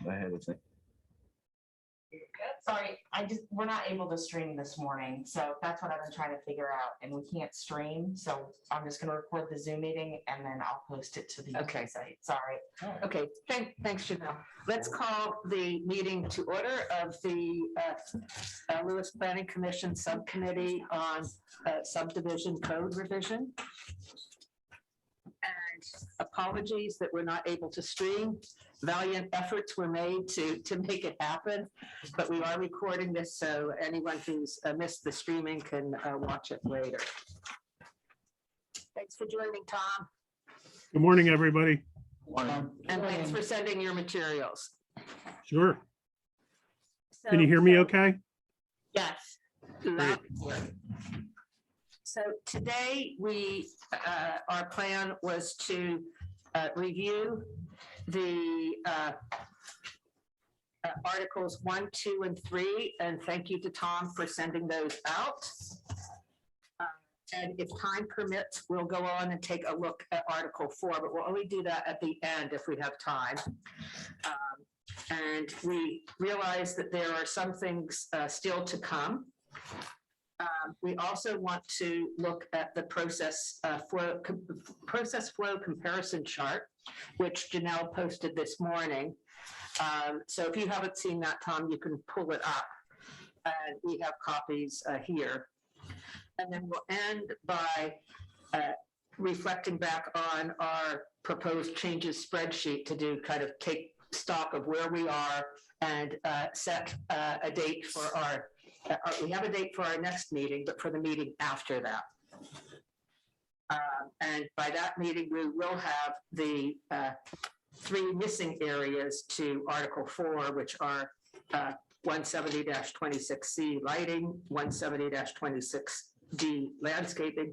ahead of thing. Sorry, we're not able to stream this morning, so that's what I've been trying to figure out, and we can't stream, so I'm just gonna record the Zoom meeting and then I'll post it to the Okay. site. Sorry. Okay, thanks, Janelle. Let's call the meeting to order of the Lewis Planning Commission Subcommittee on Subdivision Code Revision. And apologies that we're not able to stream. Valiant efforts were made to make it happen, but we are recording this, so anyone who's missed the streaming can watch it later. Thanks for joining, Tom. Good morning, everybody. And thanks for sending your materials. Sure. Can you hear me okay? Yes. Loud and clear. So today our plan was to review the Articles 1, 2, and 3, and thank you to Tom for sending those out. And if time permits, we'll go on and take a look at Article 4, but we'll only do that at the end if we have time. And we realize that there are some things still to come. We also want to look at the process flow comparison chart, which Janelle posted this morning. So if you haven't seen that, Tom, you can pull it up. And we have copies here. And then we'll end by reflecting back on our proposed changes spreadsheet to take stock of where we are and set a date for we have a date for our next meeting, but for the meeting after that. And by that meeting, we will have the 3 missing areas to Article 4, which are 170-26C lighting, 170-26D landscaping,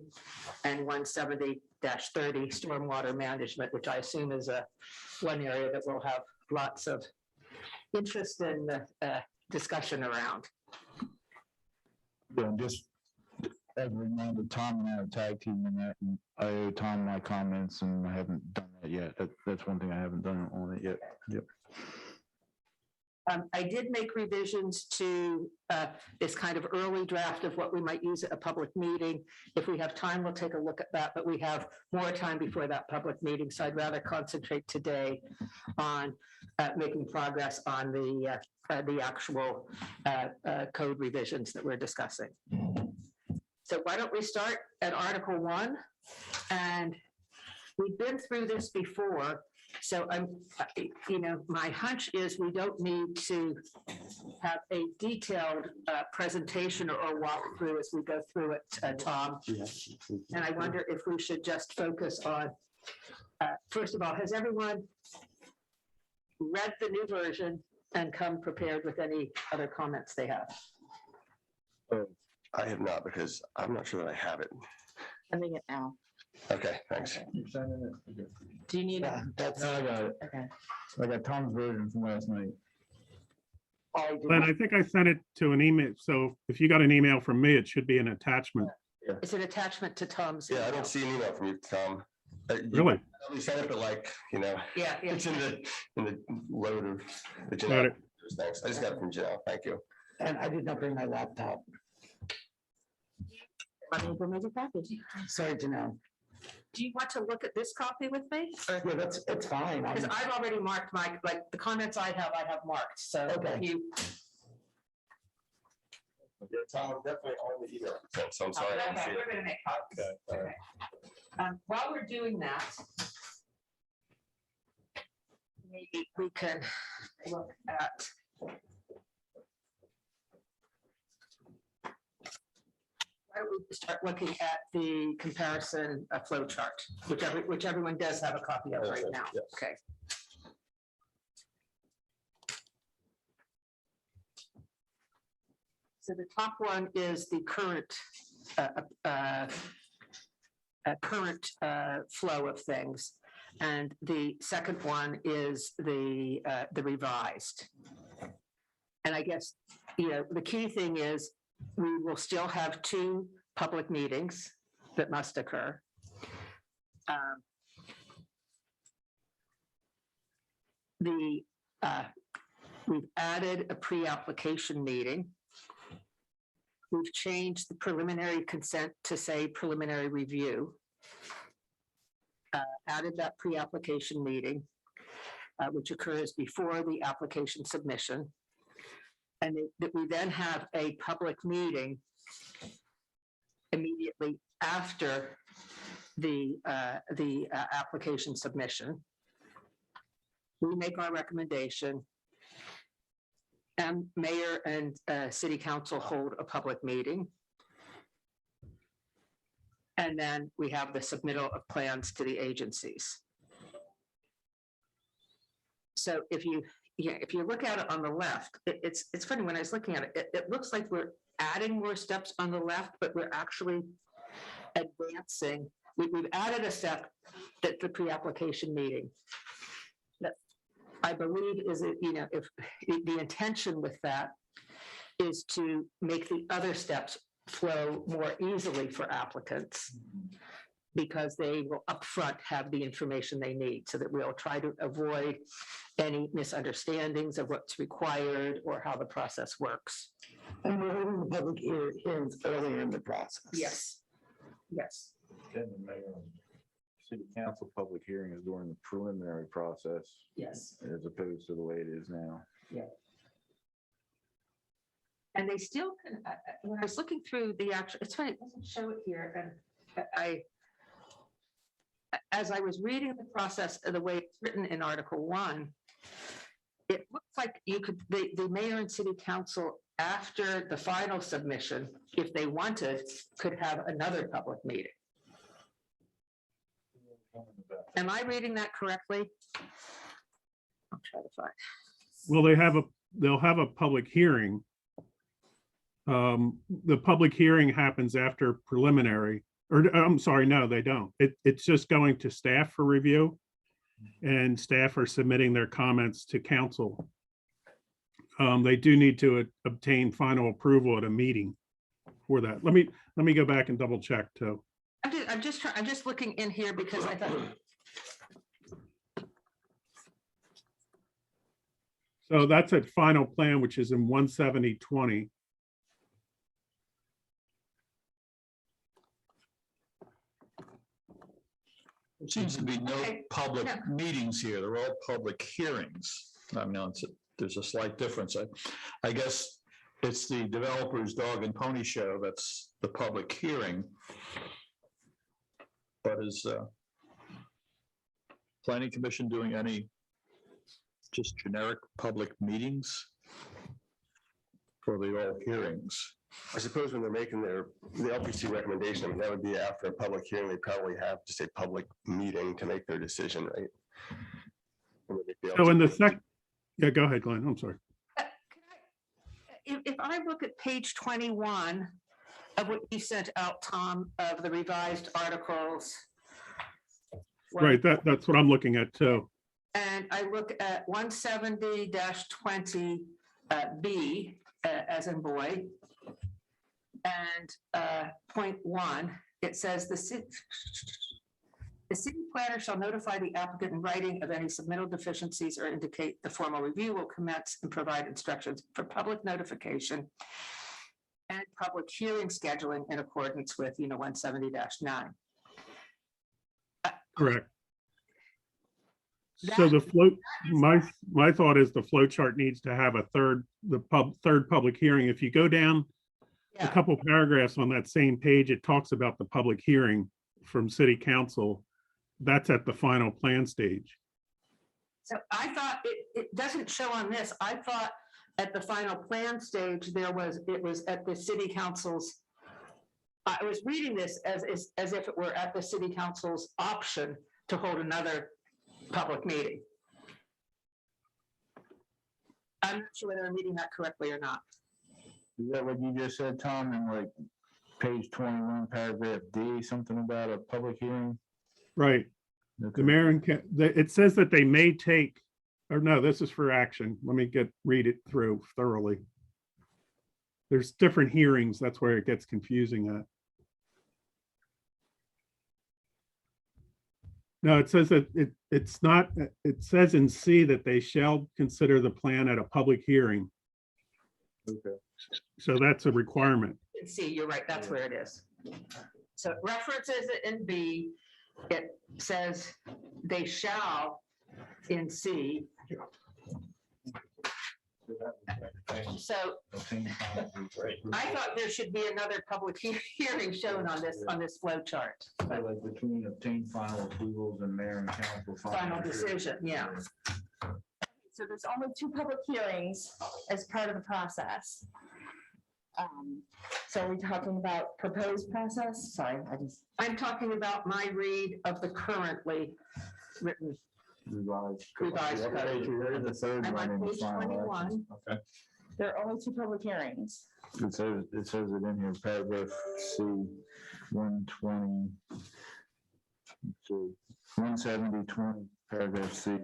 and 170-30 stormwater management, which I assume is one area that will have lots of interest and discussion around. Yeah, just as a reminder, Tom and I are tag teaming that, and I owe Tom my comments, and I haven't done that yet. That's one thing I haven't done on it yet. Yep. I did make revisions to this kind of early draft of what we might use at a public meeting. If we have time, we'll take a look at that, but we have more time before that public meeting, so I'd rather concentrate today on making progress on the actual code revisions that we're discussing. So why don't we start at Article 1? And we've been through this before. So my hunch is we don't need to have a detailed presentation or walkthrough as we go through it, Tom. And I wonder if we should just focus on, first of all, has everyone read the new version and come prepared with any other comments they have? I have not, because I'm not sure that I have it. Sending it now. Okay, thanks. Do you need it? That's how I got it. Okay. I got Tom's version from last night. Glenn, I think I sent it to an email. So if you got an email from me, it should be an attachment. It's an attachment to Tom's. Yeah, I don't see an email from you, Tom. Really? You sent it, but Yeah. it's in the load of the Got Janelle. it. Thanks. I just got it from Janelle. Thank you. And I did not bring my laptop. Sorry, Janelle. Do you want to look at this copy with me? Yeah, it's fine. Because I've already marked the comments I have marked. So Okay. you. Yeah, Tom, definitely on the email. So I'm sorry. I didn't see it. We're going to make copies. Okay. While we're doing that, maybe we can look at. Why don't we start looking at the comparison flow chart, which everyone does have a copy of right now. Yes. Okay. So the top one is the current flow of things, and the second one is the revised. And I guess the key thing is we will still have 2 public meetings that must occur. The We've added a pre-application meeting. We've changed the preliminary consent to say preliminary review. Added that pre-application meeting, which occurs before the application submission. And that we then have a public meeting immediately after the application submission. We make our recommendation. And mayor and city council hold a public meeting. And then we have the submittal of plans to the agencies. So if you look at it on the left, it's funny, when I was looking at it, it looks like we're adding more steps on the left, but we're actually advancing. We've added a step that the pre-application meeting. I believe is it, if the intention with that is to make the other steps flow more easily for applicants, because they will upfront have the information they need, so that we'll try to avoid any misunderstandings of what's required or how the process works. And we're holding the public hearings earlier in the process. Yes. Yes. Then the mayor and city council public hearing is during the preliminary process Yes. as opposed to the way it is now. And they still, when I was looking through the actual, it's funny, it doesn't show it here, and as I was reading the process of the way it's written in Article 1, it looks like the mayor and city council, after the final submission, if they wanted, could have another public meeting. Am I reading that correctly? I'll try to find. Well, they'll have a public hearing. The public hearing happens after preliminary, or I'm sorry, no, they don't. It's just going to staff for review, and staff are submitting their comments to council. They do need to obtain final approval at a meeting for that. Let me go back and double check too. I'm just looking in here because I thought. So that's at final plan, which is in 17020. There seems to be no Okay, public no. meetings here. They're all public hearings. I mean, there's a slight difference. I guess it's the developer's dog and pony show that's the public hearing. But is planning commission doing any just generic public meetings for the all hearings? I suppose when they're making the LPC recommendation, I mean, that would be after a public hearing, they probably have just a public meeting to make their decision, right? And then they'd be able So in to- the yeah, go ahead, Glenn. I'm sorry. If I look at page 21 of what you sent out, Tom, of the revised articles. Right, that's what I'm looking at too. And I look at 170-20 B as in boy. And point 1, it says the city planner shall notify the applicant in writing of any submittal deficiencies or indicate the formal review will commence and provide instructions for public notification and public hearing scheduling in accordance with 170-9. Correct. So the float, my thought is the flow chart needs to have a third public hearing. If you go down a Yeah. couple paragraphs on that same page, it talks about the public hearing from city council. That's at the final plan stage. So I thought it doesn't show on this. I thought at the final plan stage, it was at the city council's. I was reading this as if it were at the city council's option to hold another public meeting. I'm not sure whether I'm reading that correctly or not. Is that what you just said, Tom, in like page 21, paragraph D, something about a public hearing? Right. Okay. The mayor and it says that they may take, or no, this is for action. Let me read it through thoroughly. There's different hearings. That's where it gets confusing at. No, it says that it's not, it says in C that they shall consider the plan at a public hearing. Okay. So that's a requirement. See, you're right, that's where it is. So it references it in B, it says they shall in C. So I thought there should be another public hearing shown on this flow chart. Like between obtain final approvals and mayor and council. Final decision, yeah. So there's only 2 public hearings as part of the process. So are we talking about proposed process? Sorry, I'm talking about my read of the currently written revised code. The third I'm one on in the page final 21. action. Okay. there are only 2 public hearings. It says it in here, paragraph C, 120. So 170-20, paragraph C.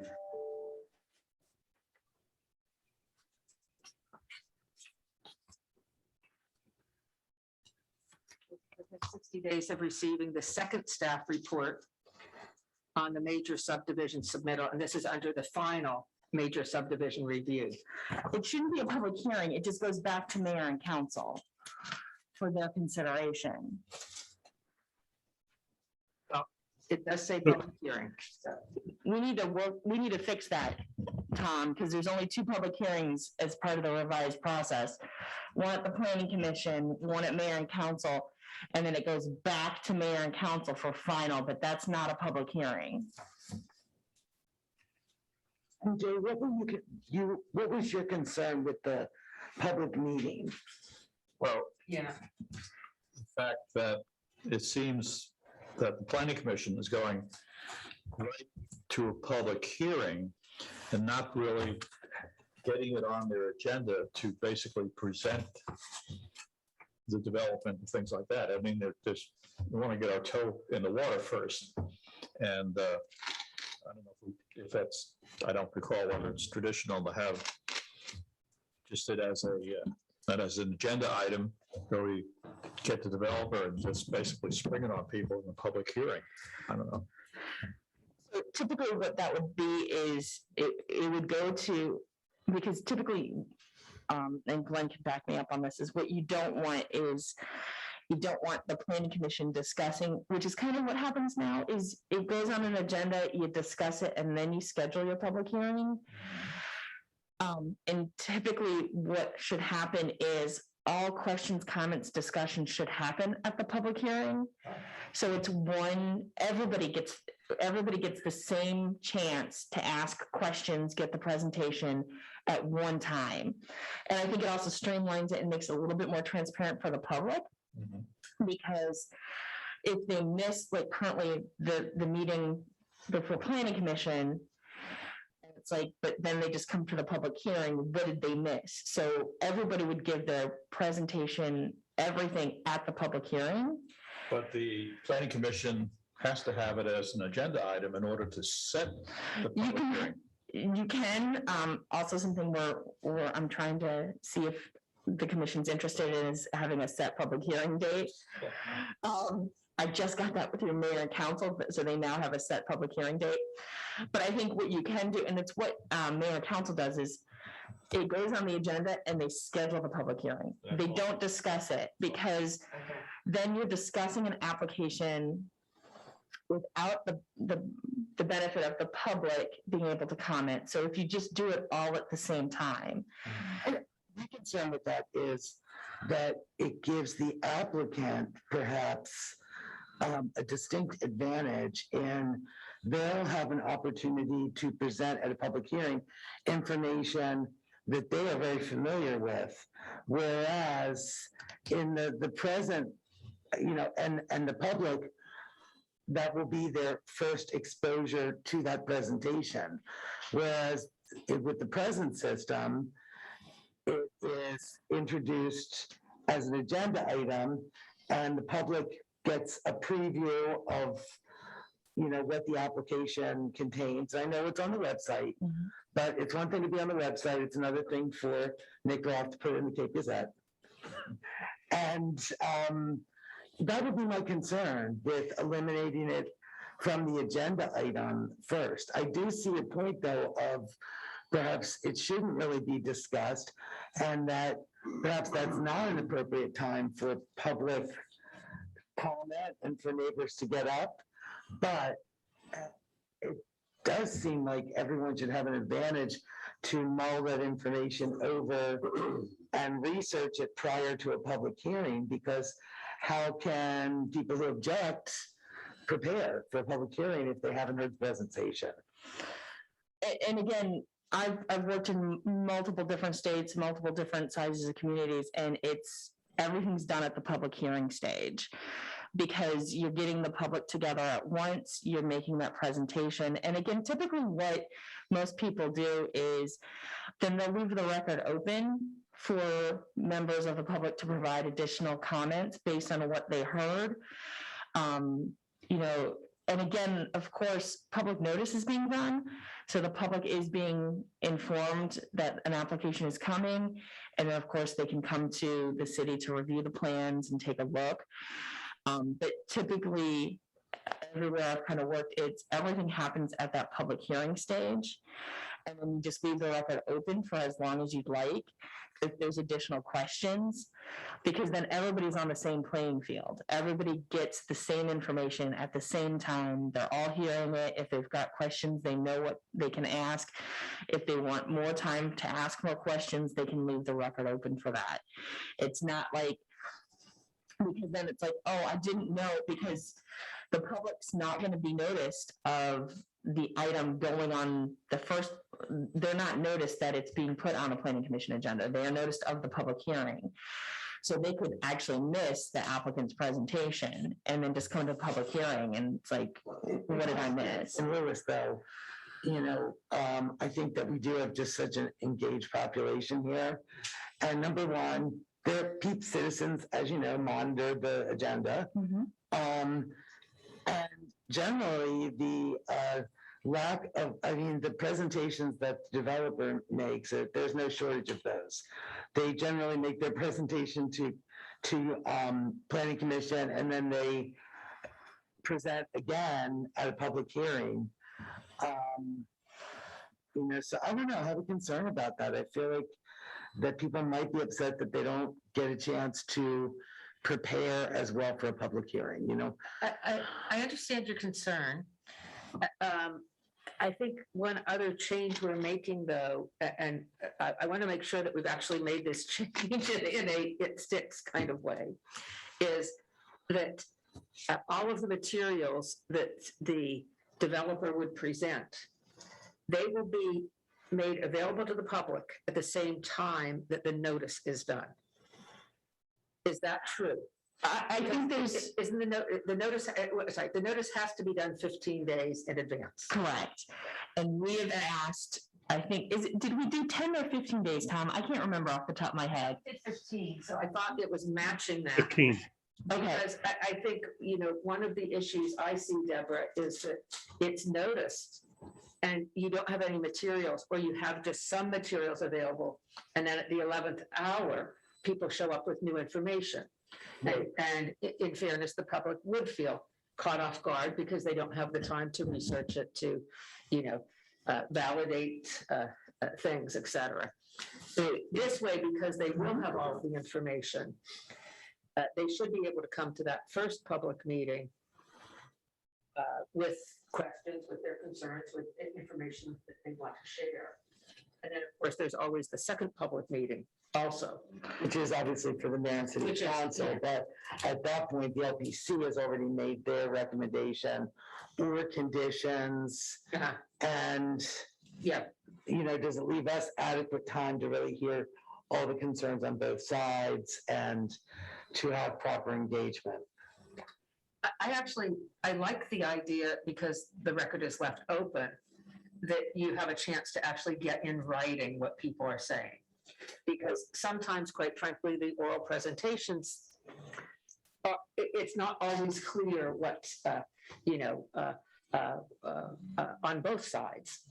60 days of receiving the second staff report on the major subdivision submittal, and this is under the final major subdivision review. It shouldn't be a public hearing. It just goes back to mayor and council for their consideration. It does say public hearing. We need to fix that, Tom, because there's only 2 public hearings as part of the revised process. One at the planning commission, one at mayor and council, and then it goes back to mayor and council for final, but that's not a public hearing. And Jay, what was your concern with the public meeting? Well, Yeah. the fact that it seems that the planning commission is going right to a public hearing and not really getting it on their agenda to basically present the development and things like that. I mean, we want to get our toe in the water first. And I don't know if that's, I don't recall whether it's traditional to have just it as not as an agenda item where we get the developer and just basically spring it on people in the public hearing. I don't know. So typically what that would be is it would go to, because typically, and Glenn can back me up on this, is what you don't want is you don't want the planning commission discussing, which is kind of what happens now, is it goes on an agenda, you discuss it, and then you schedule your public hearing. And typically what should happen is all questions, comments, discussion should happen at the public hearing. So it's everybody gets the same chance to ask questions, get the presentation at one time. And I think it also streamlines it and makes it a little bit more transparent for the public. Because if they miss, like currently the meeting before planning commission, it's like, but then they just come to the public hearing, what did they miss? So everybody would give their presentation, everything at the public hearing. But the planning commission has to have it as an agenda item in order to set the public hearing. You can, also something where I'm trying to see if the commission's interested in is having a set public hearing date. I just got that with your mayor and council, so they now have a set public hearing date. But I think what you can do, and it's what mayor and council does, is it goes on the agenda and they schedule the public hearing. They don't discuss it, because then you're discussing an application without the benefit of the public being able to comment. So if you just do it all at the same time. My concern with that is that it gives the applicant perhaps a distinct advantage, and they'll have an opportunity to present at a public hearing information that they are very familiar with. Whereas in the present, and the public, that will be their first exposure to that presentation. Whereas with the present system, it is introduced as an agenda item, and the public gets a preview of, what the application contains. I know it's on the website, but it's one thing to be on the website. It's another thing for Nick Roth to put it in the Cape Gazette. And that would be my concern with eliminating it from the agenda item first. I do see a point, though, of perhaps it shouldn't really be discussed, and that perhaps that's not an appropriate time for public comment and for neighbors to get up. But it does seem like everyone should have an advantage to mull that information over and research it prior to a public hearing, because how can people who object prepare for a public hearing if they haven't heard the presentation? And again, I've worked in multiple different states, multiple different sizes of communities, and everything's done at the public hearing stage, because you're getting the public together at once, you're making that presentation. And again, typically what most people do is then they'll leave the record open for members of the public to provide additional comments based on what they heard. And again, of course, public notice is being done. So the public is being informed that an application is coming. And then of course they can come to the city to review the plans and take a look. But typically everywhere I've kind of worked, everything happens at that public hearing stage. And then you just leave the record open for as long as you'd like, if there's additional questions, because then everybody's on the same playing field. Everybody gets the same information at the same time. They're all hearing it. If they've got questions, they know what they can ask. If they want more time to ask more questions, they can leave the record open for that. It's not like, because then it's like, oh, I didn't know, because the public's not going to be noticed of the item going on the first. They're not noticed that it's being put on a planning commission agenda. They are noticed of the public hearing. So they could actually miss the applicant's presentation and then just come to the public hearing and it's like, what did I miss? And Louis, though, I think that we do have just such an engaged population here. And number one, their citizens, as you know, monitor the agenda. And generally the lack of, the presentations that the developer makes, there's no shortage of those. They generally make their presentation to planning commission, and then they present again at a public hearing. So I don't know, I have a concern about that. I feel like that people might be upset that they don't get a chance to prepare as well for a public hearing, I understand your concern. I think one other change we're making, though, and I want to make sure that we've actually made this change in a it sticks kind of way, is that all of the materials that the developer would present, they will be made available to the public at the same time that the notice is done. Is that true? I think there's, Isn't the notice, sorry, the notice has to be done 15 days in advance. correct. And we have asked, I think, did we do 10 or 15 days, Tom? I can't remember off the top of my head. I did 15, so I thought it was matching that. 15. Okay. Because I think, one of the issues I see, Deborah, is that it's noticed and you don't have any materials, or you have just some materials available. And then at the 11th hour, people show up with new information. And in fairness, the public would feel caught off guard because they don't have the time to research it, to, validate things, et cetera. So this way, because they will have all of the information, they should be able to come to that first public meeting with questions, with their concerns, with information that they want to share. And then, of course, there's always the second public meeting also. Which is obviously for the mayor and city council, but at that point, the LPC has already made their recommendation or conditions. And, does it leave us adequate time to really hear all the concerns on both sides and to have proper engagement? I like the idea, because the record is left open, that you have a chance to actually get in writing what people are saying. Because sometimes, quite frankly, the oral presentations, it's not always clear what, on both sides,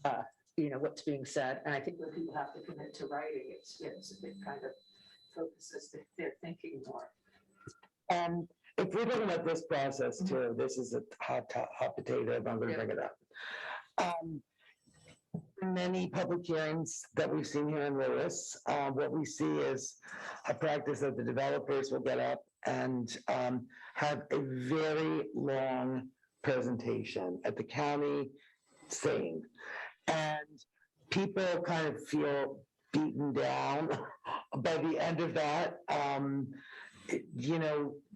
what's being said. And I think when people have to commit to writing, it kind of focuses their thinking more. And if we're talking about this process too, this is a hot potato, but I'm gonna bring it up. Many public hearings that we've seen here in Lewis, what we see is a practice that the developers will get up and have a very long presentation at the county scene. And people kind of feel beaten down by the end of that.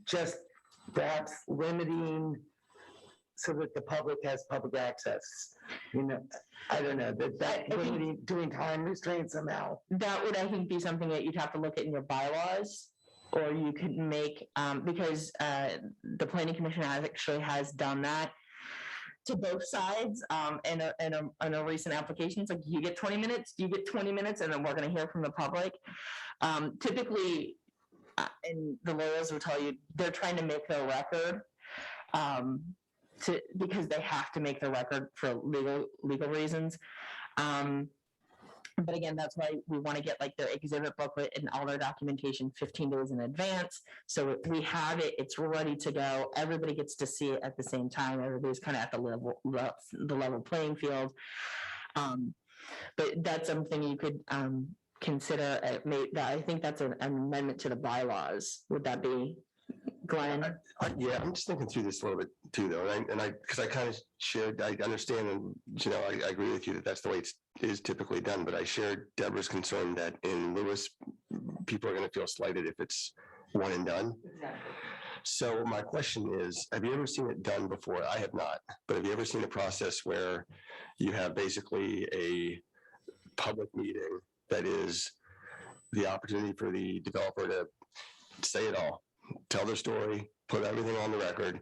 Just perhaps limiting so that the public has public access. I don't know, that I think- doing time restraints somehow. That would, I think, be something that you'd have to look at in your bylaws, or you could make, because the planning commission actually has done that to both sides, in a recent application. It's like, you get 20 minutes, you get 20 minutes, and then we're gonna hear from the public. Typically, and the lawyers will tell you, they're trying to make their record, because they have to make the record for legal reasons. But again, that's why we want to get like their exhibit booklet and all their documentation 15 days in advance. So if we have it, it's ready to go. Everybody gets to see it at the same time. Everybody's kind of at the level playing field. But that's something you could consider. I think that's an amendment to the bylaws. Would that be, Glenn? Yeah, I'm just thinking through this a little bit too, though, because I kind of shared, I understand, and I agree with you that that's the way it is typically done, but I shared Deborah's concern that in Lewis, people are going to feel slighted if it's one and done. Exactly. So my question is, have you ever seen it done before? I have not, but have you ever seen a process where you have basically a public meeting that is the opportunity for the developer to say it all, tell their story, put everything on the record,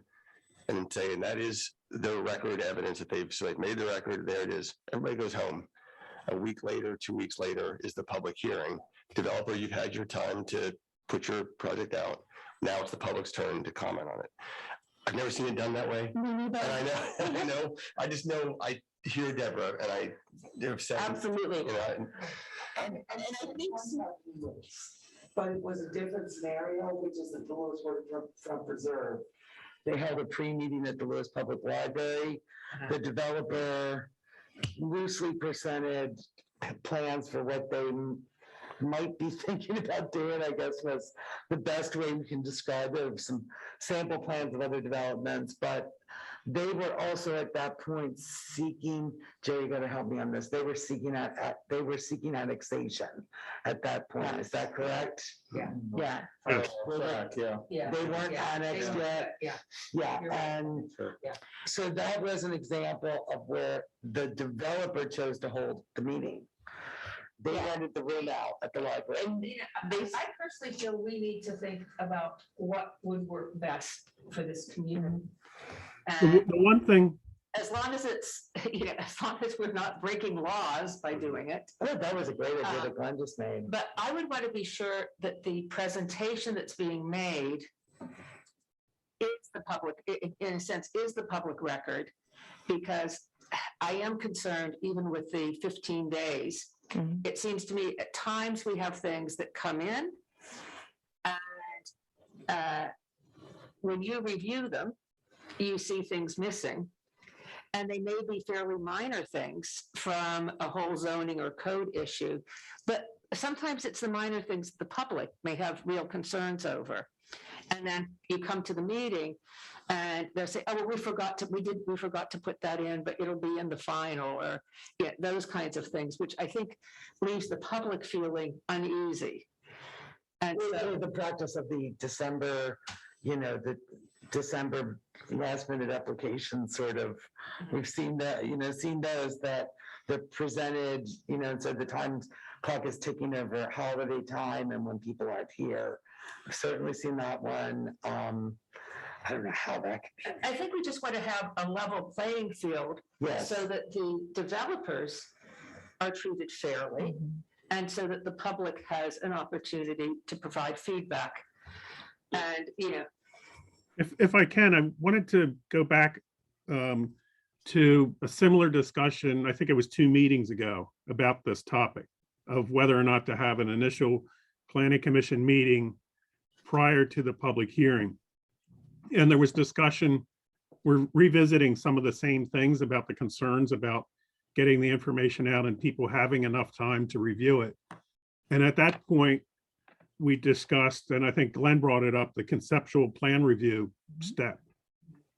and then say, and that is the record evidence that they've made the record, there it is. Everybody goes home. A week later, 2 weeks later is the public hearing. Developer, you've had your time to put your project out. Now it's the public's turn to comment on it. I've never seen it done that way. And I just know, I hear Deborah and I have said, Absolutely. And I think but it was a different scenario, which is that the Lewis Waterfront Preserve. They held a pre-meeting at the Lewis Public Library. The developer loosely presented plans for what they might be thinking about doing, I guess was the best way we can describe it, some sample plans of other developments, but they were also at that point seeking, Jerry, you gotta help me on this, they were seeking annexation at that point, is that correct? Yeah. Yeah. Yeah. They weren't annexed yet. Yeah. Yeah, You're right. and Yeah. so that was an example of where the developer chose to hold the meeting. They rented the room out at the library. And I personally feel we need to think about what would work best for this community. The And the one thing, as long as it's, as long as we're not breaking laws by doing it. I thought that was a great idea that Glenn just made. But I would want to be sure that the presentation that's being made is the public, in a sense, is the public record. Because I am concerned, even with the 15 days, Mhm. it seems to me at times we have things that come in and when you review them, you see things missing. And they may be fairly minor things from a whole zoning or code issue, but sometimes it's the minor things the public may have real concerns over. And then you come to the meeting and they'll say, oh, well, we forgot to put that in, but it'll be in the final, or those kinds of things, which I think leaves the public feeling uneasy. And so The practice of the December, the December last minute application sort of, we've seen that, seen those that they're presented, so the time clock is ticking over at holiday time and when people aren't here. I've certainly seen that one. I don't know how that could I think we just want to have a level playing field be. Yes. so that the developers are treated fairly and so that the public has an opportunity to provide feedback. And, if I can, I wanted to go back to a similar discussion, I think it was 2 meetings ago, about this topic of whether or not to have an initial planning commission meeting prior to the public hearing. And there was discussion, we're revisiting some of the same things about the concerns about getting the information out and people having enough time to review it. And at that point, we discussed, and I think Glenn brought it up, the conceptual plan review step,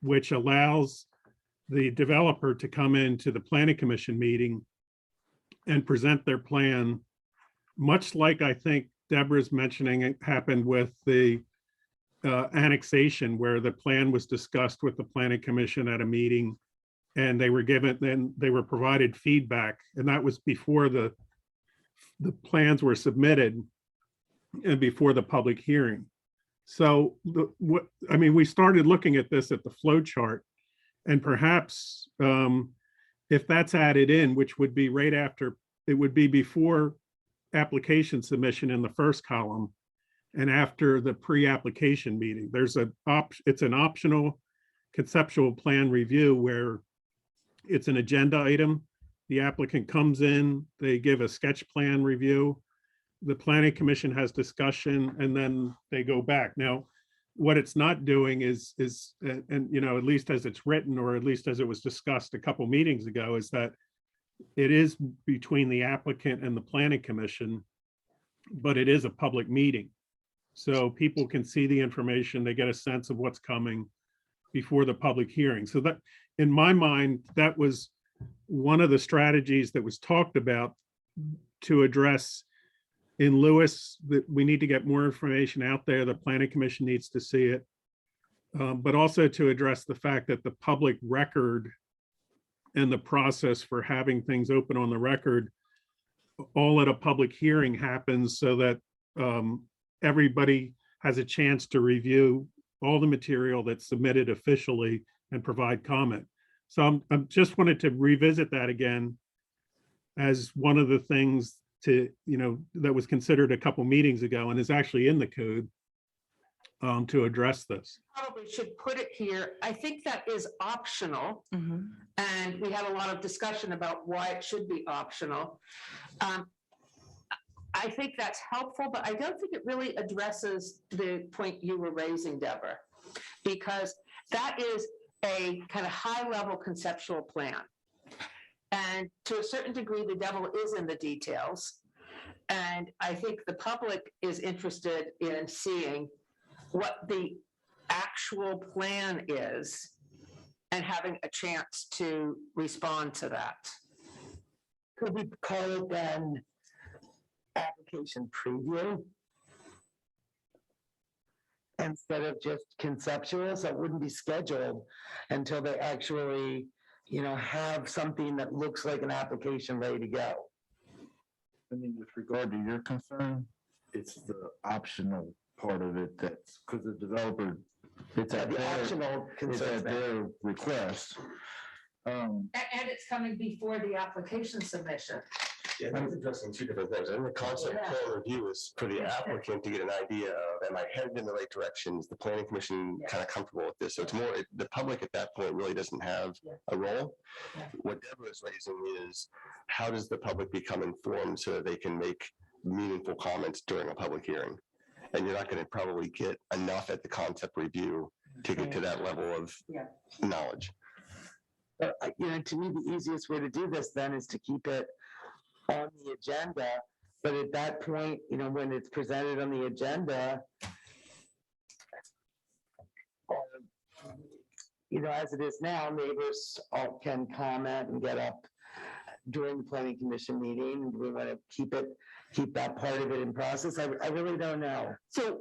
which allows the developer to come into the planning commission meeting and present their plan, much like I think Deborah's mentioning it happened with the annexation, where the plan was discussed with the planning commission at a meeting, and they were given, then they were provided feedback, and that was before the plans were submitted and before the public hearing. So we started looking at this at the flow chart, and perhaps if that's added in, which would be right after, it would be before application submission in the first column and after the pre-application meeting. It's an optional conceptual plan review where it's an agenda item. The applicant comes in, they give a sketch plan review, the planning commission has discussion, and then they go back. Now, what it's not doing is at least as it's written, or at least as it was discussed a couple meetings ago, is that it is between the applicant and the planning commission, but it is a public meeting. So people can see the information, they get a sense of what's coming before the public hearing. So that, in my mind, that was one of the strategies that was talked about to address in Lewis, that we need to get more information out there. The planning commission needs to see it, but also to address the fact that the public record and the process for having things open on the record all at a public hearing happens, so that everybody has a chance to review all the material that's submitted officially and provide comment. So I'm just wanted to revisit that again as one of the things to, that was considered a couple meetings ago and is actually in the code to address this. Probably should put it here. I think that is optional. Mhm. And we had a lot of discussion about why it should be optional. I think that's helpful, but I don't think it really addresses the point you were raising, Deborah, because that is a kind of high-level conceptual plan. And to a certain degree, the devil is in the details. And I think the public is interested in seeing what the actual plan is and having a chance to respond to that. Could we call it then application preview? Instead of just conceptual, so it wouldn't be scheduled until they actually, have something that looks like an application ready to go. I mean, with regard to your concern, it's the optional part of it that's, because the developer, it's at The optional concerns. their request. And it's coming before the application submission. Yeah, that's addressing two different things. And the concept plan review is for the applicant to get an idea of, am I headed in the right direction? Is the planning commission kind of comfortable with this? So it's more, the public at that point really doesn't have a role. What Deborah is raising is, how does the public become informed so that they can make meaningful comments during a public hearing? And you're not going to probably get enough at the concept review to get to that level of knowledge. To me, the easiest way to do this then is to keep it on the agenda, but at that point, when it's presented on the agenda, as it is now, neighbors all can comment and get up during the planning commission meeting. And do we want to keep that part of it in process? I really don't know. So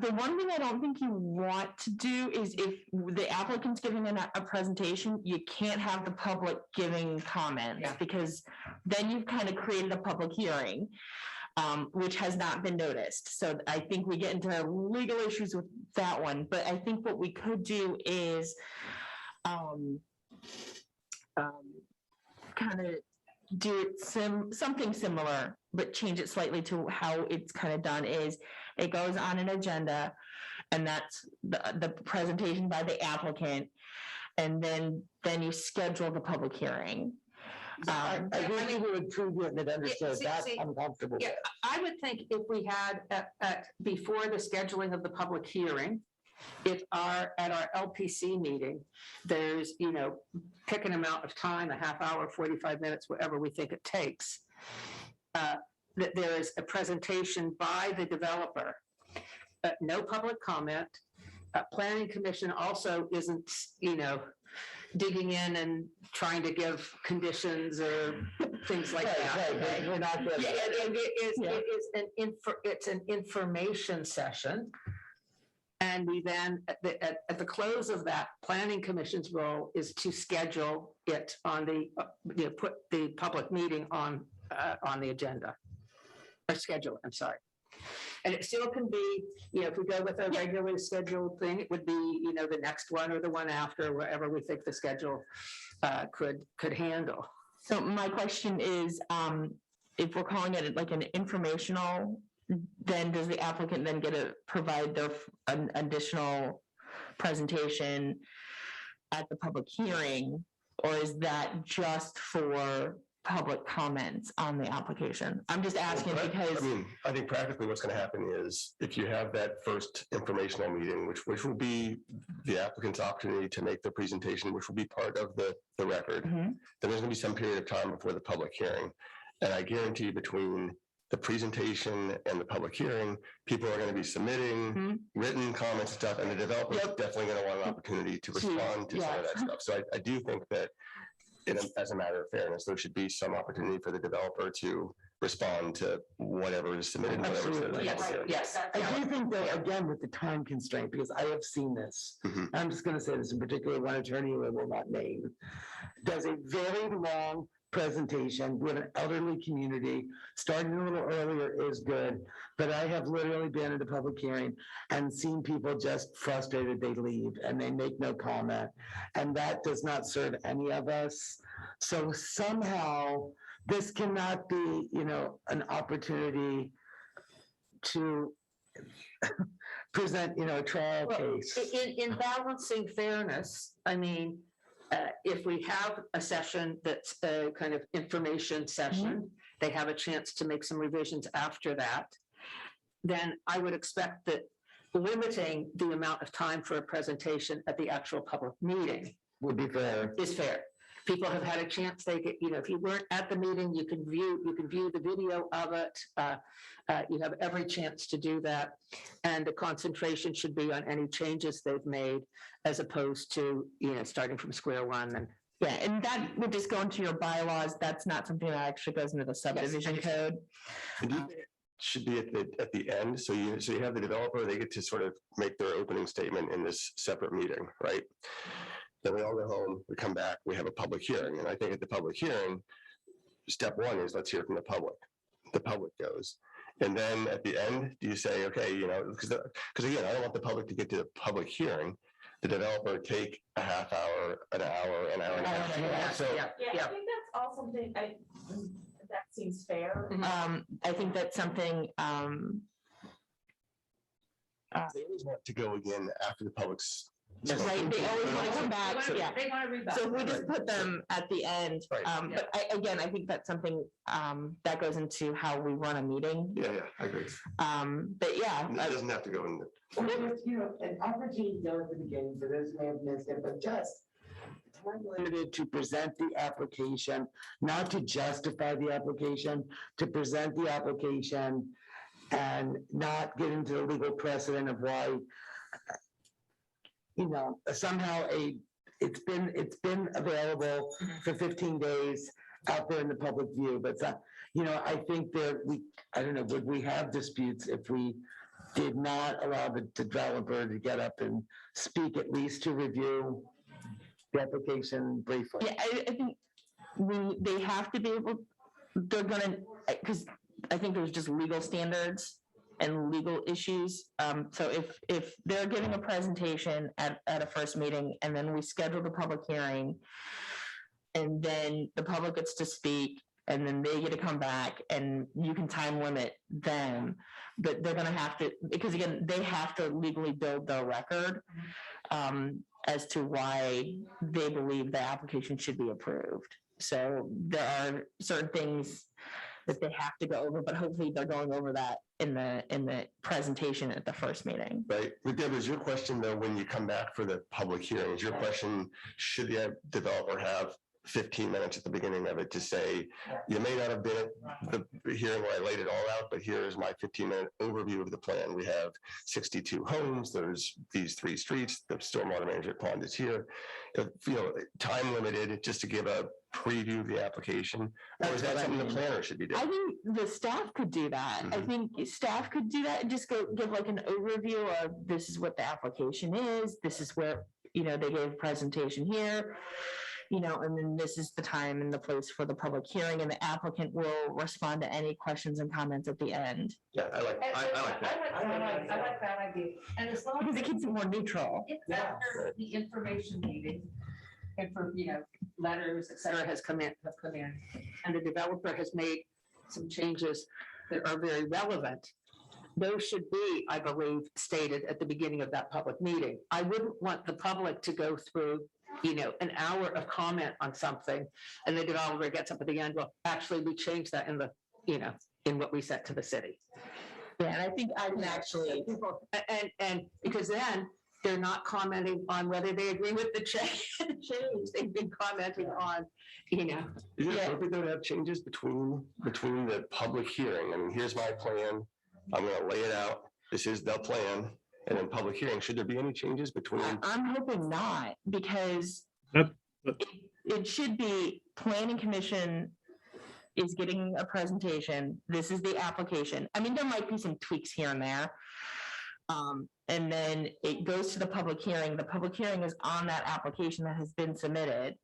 the one thing I don't think you want to do is, if the applicant's giving a presentation, you can't have the public giving comments, because then you've kind of created a public hearing, which has not been noticed. So I think we get into legal issues with that one. But I think what we could do is kind of do something similar, but change it slightly to how it's kind of done. Is it goes on an agenda, and that's the presentation by the applicant, and then you schedule the public hearing. I really would preview it and understood that I'm comfortable with. Yeah, I would think if we had before the scheduling of the public hearing, if at our LPC meeting, there's, pick an amount of time, a half hour, 45 minutes, whatever we think it takes, that there is a presentation by the developer, no public comment. Planning Commission also isn't, digging in and trying to give conditions or things like that. Right, we're not there. Yeah, it's an information session. And we then, at the close of that, Planning Commission's role is to schedule it on put the public meeting on the agenda. Or schedule it, I'm sorry. And it still can be, if we go with a regularly scheduled thing, it would be, the next one or the one after, wherever we think the schedule could handle. So my question is, if we're calling it like an informational, then does the applicant then get to provide an additional presentation at the public hearing? Or is that just for public comments on the application? I'm just asking because. I think practically what's going to happen is if you have that first informational meeting, which will be the applicant's opportunity to make their presentation, which will be part of the record, then there's going to be some period of time before the public hearing. And I guarantee between the presentation and the public hearing, people are going to be submitting written comments and stuff, and the developer is definitely going to want an opportunity to respond to some of that stuff. So I do think that as a matter of fairness, there should be some opportunity for the developer to respond to whatever is submitted. Absolutely. Yes. I do think though, again, with the time constraint, because I have seen this, I'm just going to say this in particular, one attorney who I will not name, does a very long presentation with an elderly community. Starting a little earlier is good, but I have literally been at a public hearing and seen people just frustrated, they leave and they make no comment. And that does not serve any of us. So somehow this cannot be, an opportunity to present, a trial case. In balancing fairness, if we have a session that's a kind of information session, they have a chance to make some revisions after that, then I would expect that limiting the amount of time for a presentation at the actual public meeting Would be fair. is fair. People have had a chance, if you weren't at the meeting, you can view the video of it. You have every chance to do that. And the concentration should be on any changes they've made as opposed to, starting from square one. And Yeah, and that would just go into your bylaws. That's not something that actually goes into the subdivision code. And do you think it should be at the end? So you have the developer, they get to sort of make their opening statement in this separate meeting, right? Then we all go home, we come back, we have a public hearing. And I think at the public hearing, step one is let's hear from the public. The public goes. And then at the end, do you say, okay, because again, I don't want the public to get to the public hearing. The developer take a half hour, an hour, an hour and a half. So Yeah, I think that's all something, that seems fair. I think that's something, they always want to go again after the public's. right, they always want to come back, yeah. They want to read that. So if we just put them at the end, Right. but I think that's something, that goes into how we run a meeting. Yeah, I agree. But yeah. It doesn't have to go in. An opportunity to go at the beginning for those who may have missed it, but just time limited to present the application, not to justify the application, to present the application and not get into the legal precedent of why, somehow it's been available for 15 days out there in the public view, but I think would we have disputes if we did not allow the developer to get up and speak, at least to review the application briefly? Yeah, I think they have to be able, they're gonna, because I think there's just legal standards and legal issues. So if they're giving a presentation at a first meeting and then we schedule the public hearing and then the public gets to speak and then they get to come back and you can time limit them, but they're gonna have to, because again, they have to legally build their record as to why they believe the application should be approved. So there are certain things that they have to go over, but hopefully they're going over that in the presentation at the first meeting. Right. But Deb, is your question though, when you come back for the public hearing, is your question, should the developer have 15 minutes at the beginning of it to say, you may not have been at the hearing where I laid it all out, but here's my 15-minute overview of the plan. We have 62 homes. There's these 3 streets. The stormwater management pond is here. Time limited, just to give a preview of the application. Or is that That's what I something the mean. planner should be I doing? think the staff could do that. I Mhm. think staff could do that and just give like an overview of this is what the application is, this is where, they gave a presentation here, and then this is the time and the place for the public hearing, and the applicant will respond to any questions and comments at the end. Yeah, I like that. I like that idea. And as long Because as it keeps it more neutral. it's after the information meeting, And for, letters, et cetera, have come in, and the developer has made some changes that are very relevant. Those should be, I believe, stated at the beginning of that public meeting. I wouldn't want the public to go through, an hour of comment on something, and the developer gets up at the end, well, actually, we changed that in the, in what we sent to the city. Yeah, and I think I can actually, And because then they're not commenting on whether they agree with the change. They've been commenting on, Is it appropriate though to have changes between the public hearing? I mean, here's my plan. I'm gonna lay it out. This is the plan. And then public hearing, should there be any changes between? I'm hoping not, because That- it should be planning commission is getting a presentation. This is the application. I mean, there might be some tweaks here and there. And then it goes to the public hearing. The public hearing is on that application that has been submitted.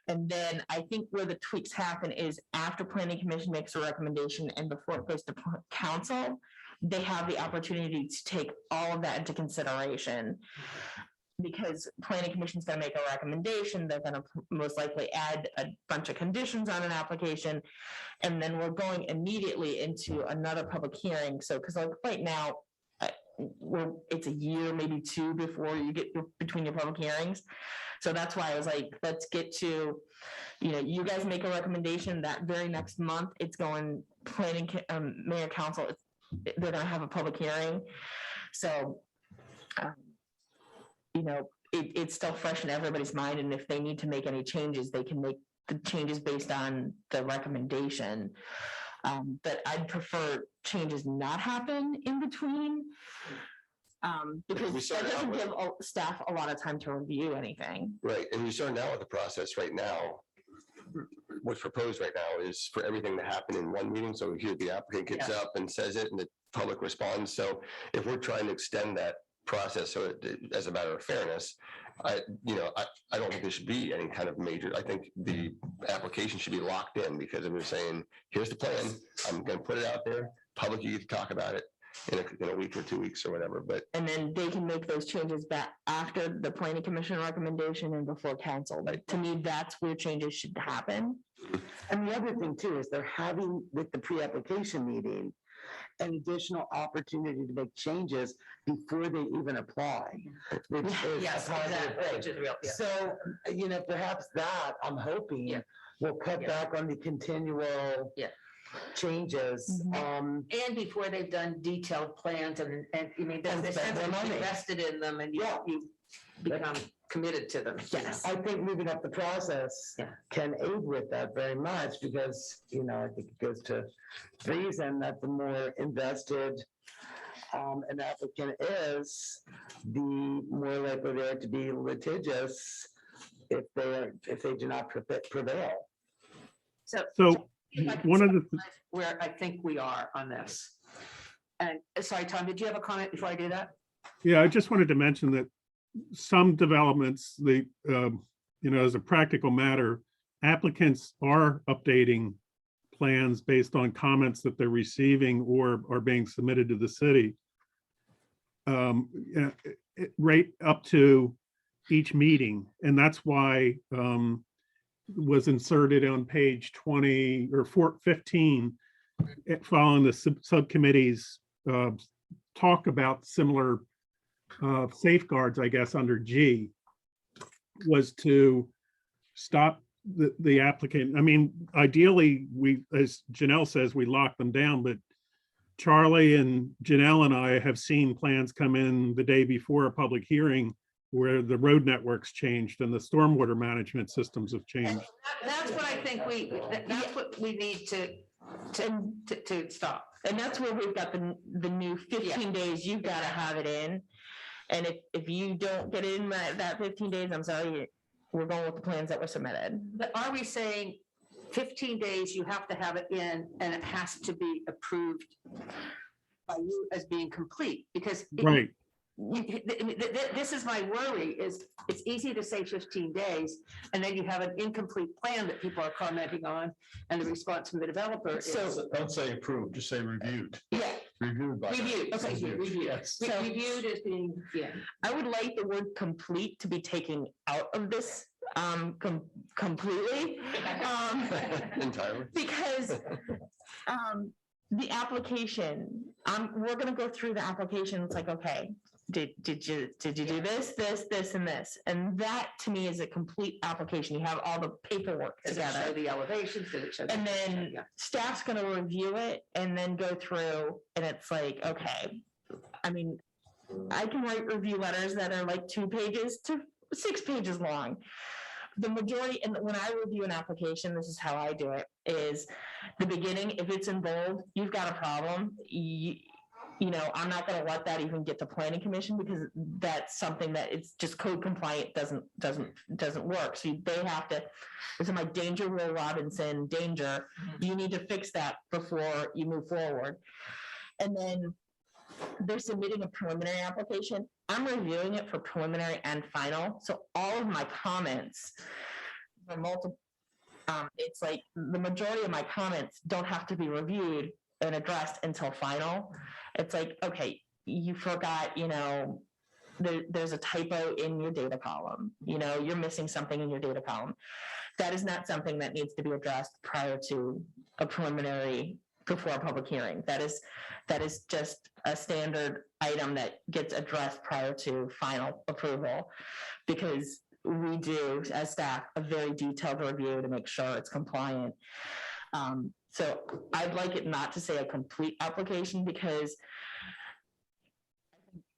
And then I think where the tweaks happen is after planning commission makes a recommendation and before it goes to council, they have the opportunity to take all of that into consideration. Because planning commission is going to make a recommendation, they're going to most likely add a bunch of conditions on an application. And then we're going immediately into another public hearing. So, because like right now, it's a year, maybe 2 before you get between your public hearings. So that's why I was like, let's get to, you guys make a recommendation that very next month, it's going planning, mayor council, they're gonna have a public hearing. So, it's still fresh in everybody's mind. And if they need to make any changes, they can make the changes based on the recommendation. But I'd prefer changes not happen in between. Because We that started out doesn't with- give staff a lot of time to review anything. Right, and you start now with the process right now. What's proposed right now is for everything to happen in one meeting. So here the applicant gets up and says it and the public responds. So if we're trying to extend that process, so as a matter of fairness, I don't think there should be any kind of major, I think the application should be locked in because we're saying, here's the plan. I'm gonna put it out there. Public, you get to talk about it in a week or 2 weeks or whatever, but And then they can make those changes back after the planning commission recommendation and before council. Like, to me, that's where changes should happen. And the other thing too is they're having with the pre-application meeting an additional opportunity to make changes before they even apply, which is Yes, a positive exactly, thing. which is real, yeah. So, perhaps that, I'm hoping, Yeah. will cut Yeah. back on the continual Yeah. changes. Mhm. And before they've done detailed plans and I mean, And they're spend their money. invested in them and you become committed to them. Yes. I think moving up the process Yeah. can aid with that very much because, I think it goes to reason that the more invested an applicant is, the more likely they are to be litigious if they do not prevail. So If I can one of the, summarize where I think we are on this. And sorry, Tom, did you have a comment before I do that? yeah, I just wanted to mention that some developments, as a practical matter, applicants are updating plans based on comments that they're receiving or are being submitted to the city. Right up to each meeting. And that's why was inserted on page 20 or 15, following the subcommittee's talk about similar safeguards, I guess, under G, was to stop the applicant, I mean, ideally, we, as Janelle says, we lock them down, but Charlie and Janelle and I have seen plans come in the day before a public hearing where the road networks changed and the stormwater management systems have changed. That's what I think that's what we need to stop. And that's where we've got the new 15 days, you've got to have it in. And if you don't get in that 15 days, I'm sorry, we're going with the plans that were submitted. But are we saying 15 days, you have to have it in and it has to be approved by you as being complete? Because Right. this is my worry, is it's easy to say 15 days, and then you have an incomplete plan that people are commenting on, and the response from the developer is. Don't say approved, just say reviewed. Yeah, Reviewed by. reviewed, okay, reviewed. Yes. So Reviewed as being, yeah. I would like the word complete to be taken out of this completely. Entirely. Because the application, we're gonna go through the application, it's like, okay, did you do this, and this? And that to me is a complete application. You have all the paperwork Does it show together. the elevations? Does it show? And then Yeah. staff's gonna review it and then go through, and it's like, okay, I mean, I can write review letters that are like 2 pages to 6 pages long. The majority, and when I review an application, this is how I do it, is the beginning, if it's in bold, you've got a problem. You know, I'm not gonna let that even get to planning commission, because that's something that it's just code compliant, doesn't work. So they have to, this is my danger, Will Robinson, danger. You need to fix that before you move forward. And then they're submitting a preliminary application. I'm reviewing it for preliminary and final. So all of my comments are multiple. It's like the majority of my comments don't have to be reviewed and addressed until final. It's like, okay, you forgot, you know, there's a typo in your data column. You know, you're missing something in your data column. That is not something that needs to be addressed prior to a preliminary, before a public hearing. That is just a standard item that gets addressed prior to final approval, because we do, as staff, a very detailed review to make sure it's compliant. So I'd like it not to say a complete application, because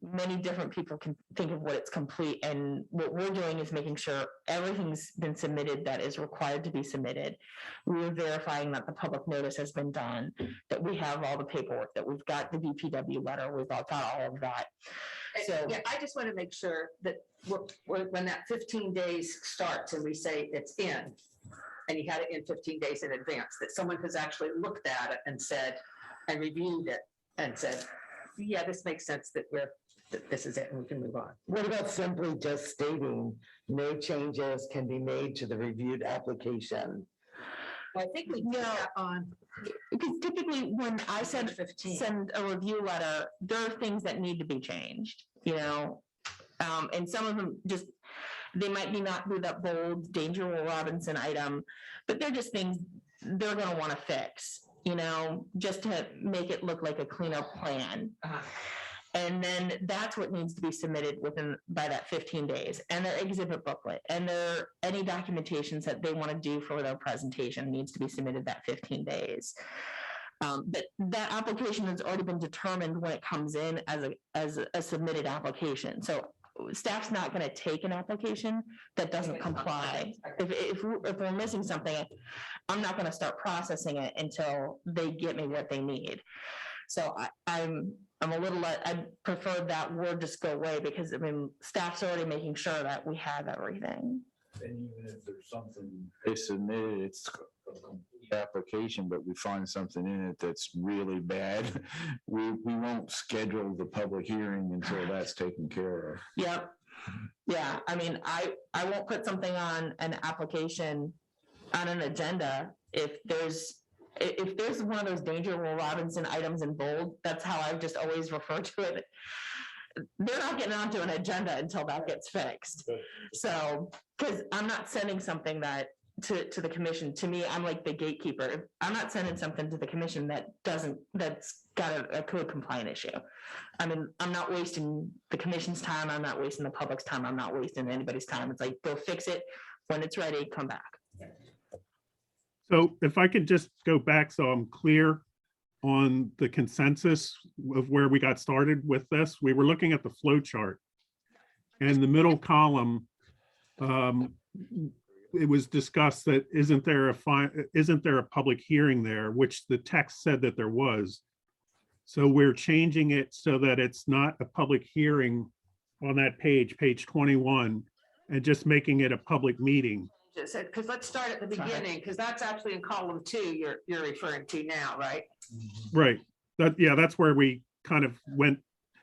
many different people can think of what it's complete, and what we're doing is making sure everything's been submitted that is required to be submitted. We're verifying that the public notice has been done, that we have all the paperwork, that we've got the DPW letter, we've got all of that. So Yeah, I just want to make sure that when that 15 days starts and we say it's in, and you had it in 15 days in advance, that someone has actually looked at it and said, and reviewed it and said, yeah, this makes sense, that this is it and we can move on. What about simply just stating no changes can be made to the reviewed application? I think we do that on because typically when I send 15. send a review letter, there are things that need to be changed, you know? And some of them just, they might not be that bold, Danger Will Robinson item, but they're just things they're gonna wanna fix, you know, just to make it look like a cleaner plan. And then that's what needs to be submitted by that 15 days, and their exhibit booklet, and any documentations that they want to do for their presentation needs to be submitted that 15 days. But that application has already been determined when it comes in as a submitted application. So staff's not going to take an application that doesn't comply. If we're missing something, I'm not going to start processing it until they get me what they need. So I'm a little, I prefer that word just go away, because I mean, staff's already making sure that we have everything. And even if there's something they submitted, it's a complete application, but we find something in it that's really bad, we won't schedule the public hearing until that's taken care of. Yep. Yeah, I mean, I won't put something on an application, on an agenda, if there's one of those Danger Will Robinson items in bold. That's how I've just always referred to it. They're not getting onto an agenda until that gets fixed. So, because I'm not sending something that to the commission. To me, I'm like the gatekeeper. I'm not sending something to the commission that's got a code compliant issue. I mean, I'm not wasting the commission's time. I'm not wasting the public's time. I'm not wasting anybody's time. It's like, go fix it. When it's ready, come back. So if I could just go back so I'm clear on the consensus of where we got started with this, we were looking at the flow chart. And the middle column, it was discussed that isn't there a public hearing there, which the text said that there was. So we're changing it so that it's not a public hearing on that page 21, and just making it a public meeting. Because let's start at the beginning, because that's actually in column 2 you're referring to now, right? Right. That's where we kind of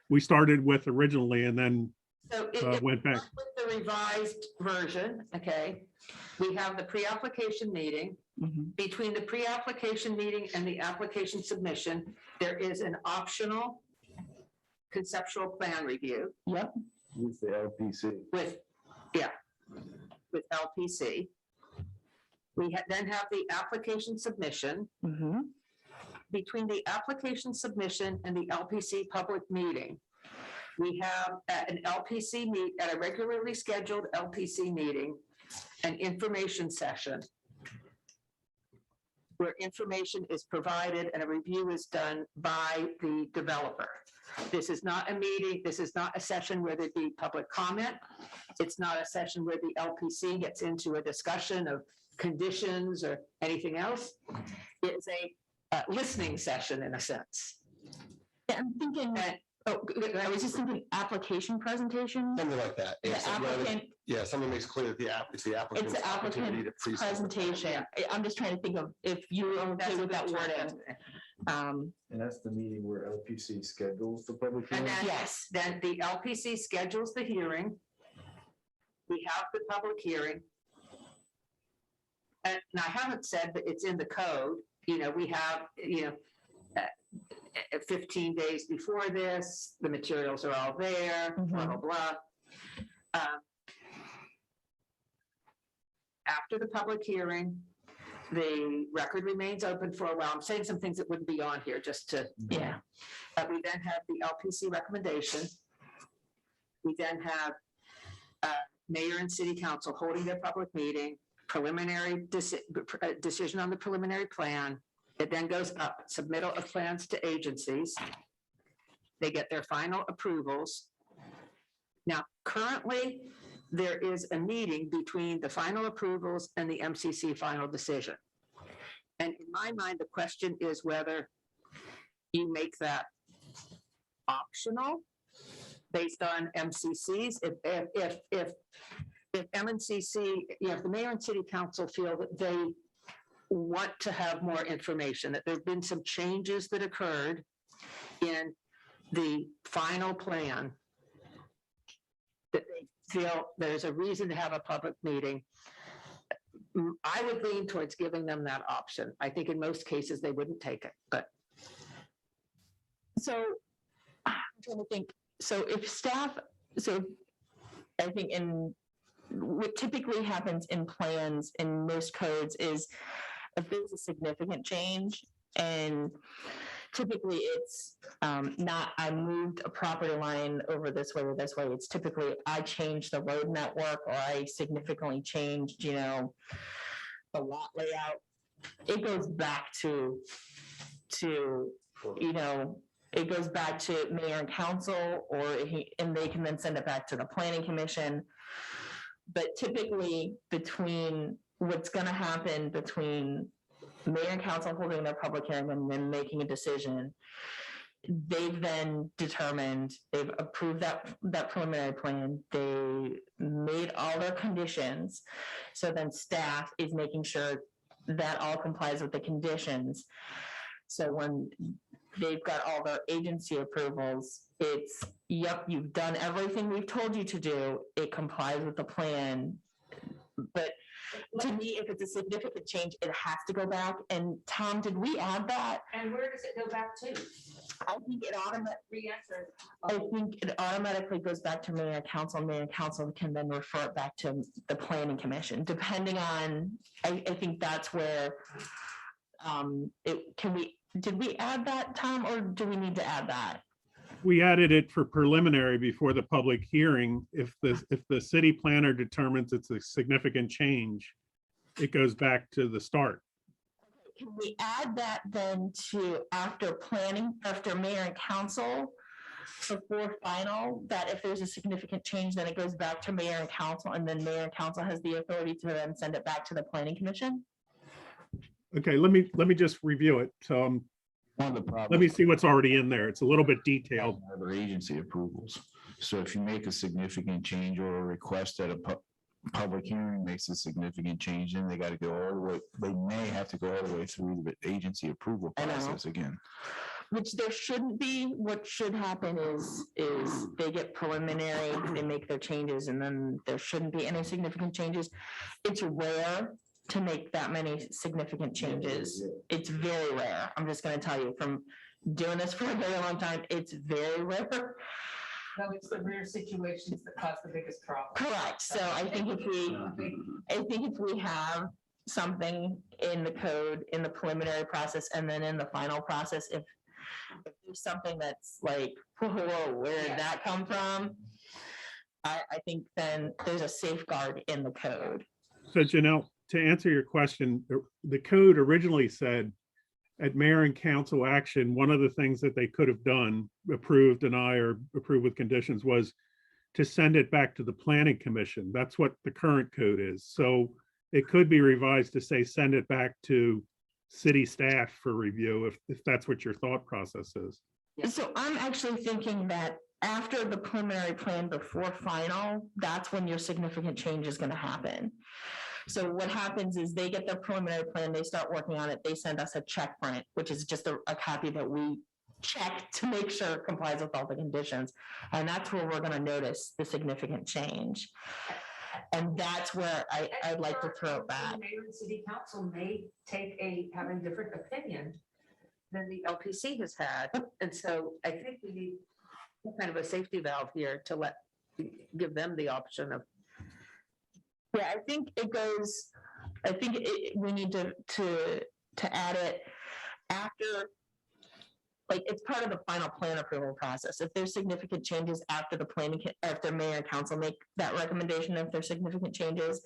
we started with originally and then So went back. with the revised version, okay, we have the pre-application meeting. Mhm. Between the pre-application meeting and the application submission, there is an optional conceptual plan review Yep. With the LPC. with LPC. We then have the application submission. Mhm. Between the application submission and the LPC public meeting, we have at a regularly scheduled LPC meeting, an information session where information is provided and a review is done by the developer. This is not a meeting, this is not a session where there'd be public comment. It's not a session where the LPC gets into a discussion of conditions or anything else. It's a listening session in a sense. Yeah, I'm thinking, I was just thinking application presentation. Something like that. The applicant, Yeah, something makes clear that it's the applicant's it's the opportunity to applicant's present. presentation. I'm just trying to think of if you are okay with that wording. And that's the meeting where LPC schedules the public And hearing? then, Yes. then the LPC schedules the hearing. We have the public hearing. And I haven't said that it's in the code, we have, 15 days before this, the materials are all there, blah, blah, blah. After the public hearing, the record remains open for a while. I'm saying some things that wouldn't be on here just to. Yeah. We then have the LPC recommendation. We then have mayor and city council holding their public meeting, preliminary decision on the preliminary plan. It then goes up, submittal of plans to agencies. They get their final approvals. Now, currently, there is a meeting between the final approvals and the MCC final decision. And in my mind, the question is whether you make that optional based on MCCs. If MNCC, if the mayor and city council feel that they want to have more information, that there've been some changes that occurred in the final plan, that they feel there's a reason to have a public meeting, I would lean towards giving them that option. I think in most cases, they wouldn't take it, but. So I'm trying to think, so if staff, I think what typically happens in plans in most codes is if there's a significant change, and typically it's not I moved a property line over this way or this way. It's typically I changed the road network or I significantly changed, the lot layout. It goes back to it goes back to mayor and council, and they can then send it back to the planning commission. But typically between what's going to happen between mayor and council holding their public hearing and then making a decision, they've then determined, they've approved that preliminary plan, they made all their conditions. So then staff is making sure that all complies with the conditions. So when they've got all their agency approvals, it's, yep, you've done everything we've told you to do. It complies with the plan. But to me, if it's a significant change, it has to go back. And Tom, did we add that? And where does it go back to? I think it automatically goes back to mayor and council. Mayor and council can then refer it back to the planning commission, depending on, I think that's where did we add that, Tom, or do we need to add that? We added it for preliminary before the public hearing. If the city planner determines it's a significant change, it goes back to the start. Can we add that then to after mayor and council before final, that if there's a significant change, then it goes back to mayor and council, and then mayor and council has the authority to then send it back to the planning commission? Okay, let me just review it. So One of the problems. let me see what's already in there. It's a little bit detailed. Other agency approvals. So if you make a significant change or a request at a public hearing makes a significant change, then they got to go all the way, they may have to go all the way through the agency approval I know. process again. Which there shouldn't be. What should happen is they get preliminary, they make their changes, and then there shouldn't be any significant changes. It's rare to make that many significant changes. It's very rare. I'm just gonna tell you, from doing this for a very long time, it's very rare. No, it's the rare situations that cause the biggest problem. Correct. So I think if we have something in the code, in the preliminary process, and then in the final process, if there's something that's like, whoa, where did that come from? I think then there's a safeguard in the code. So Janelle, to answer your question, the code originally said at mayor and council action, one of the things that they could have done, approve, deny, or approve with conditions, was to send it back to the planning commission. That's what the current code is. So it could be revised to say, send it back to city staff for review, if that's what your thought process is. So I'm actually thinking that after the preliminary plan before final, that's when your significant change is gonna happen. So what happens is they get their preliminary plan, they start working on it, they send us a check print, which is just a copy that we check to make sure it complies with all the conditions. And that's where we're gonna notice the significant change. And that's where I'd like to throw it back. Mayor and city council may have a different opinion than the LPC has had. And so I think we need some kind of a safety valve here to give them the option of. Yeah, I think we need to add it after, like, it's part of the final plan approval process. If there's significant changes after after mayor and council make that recommendation, if there's significant changes,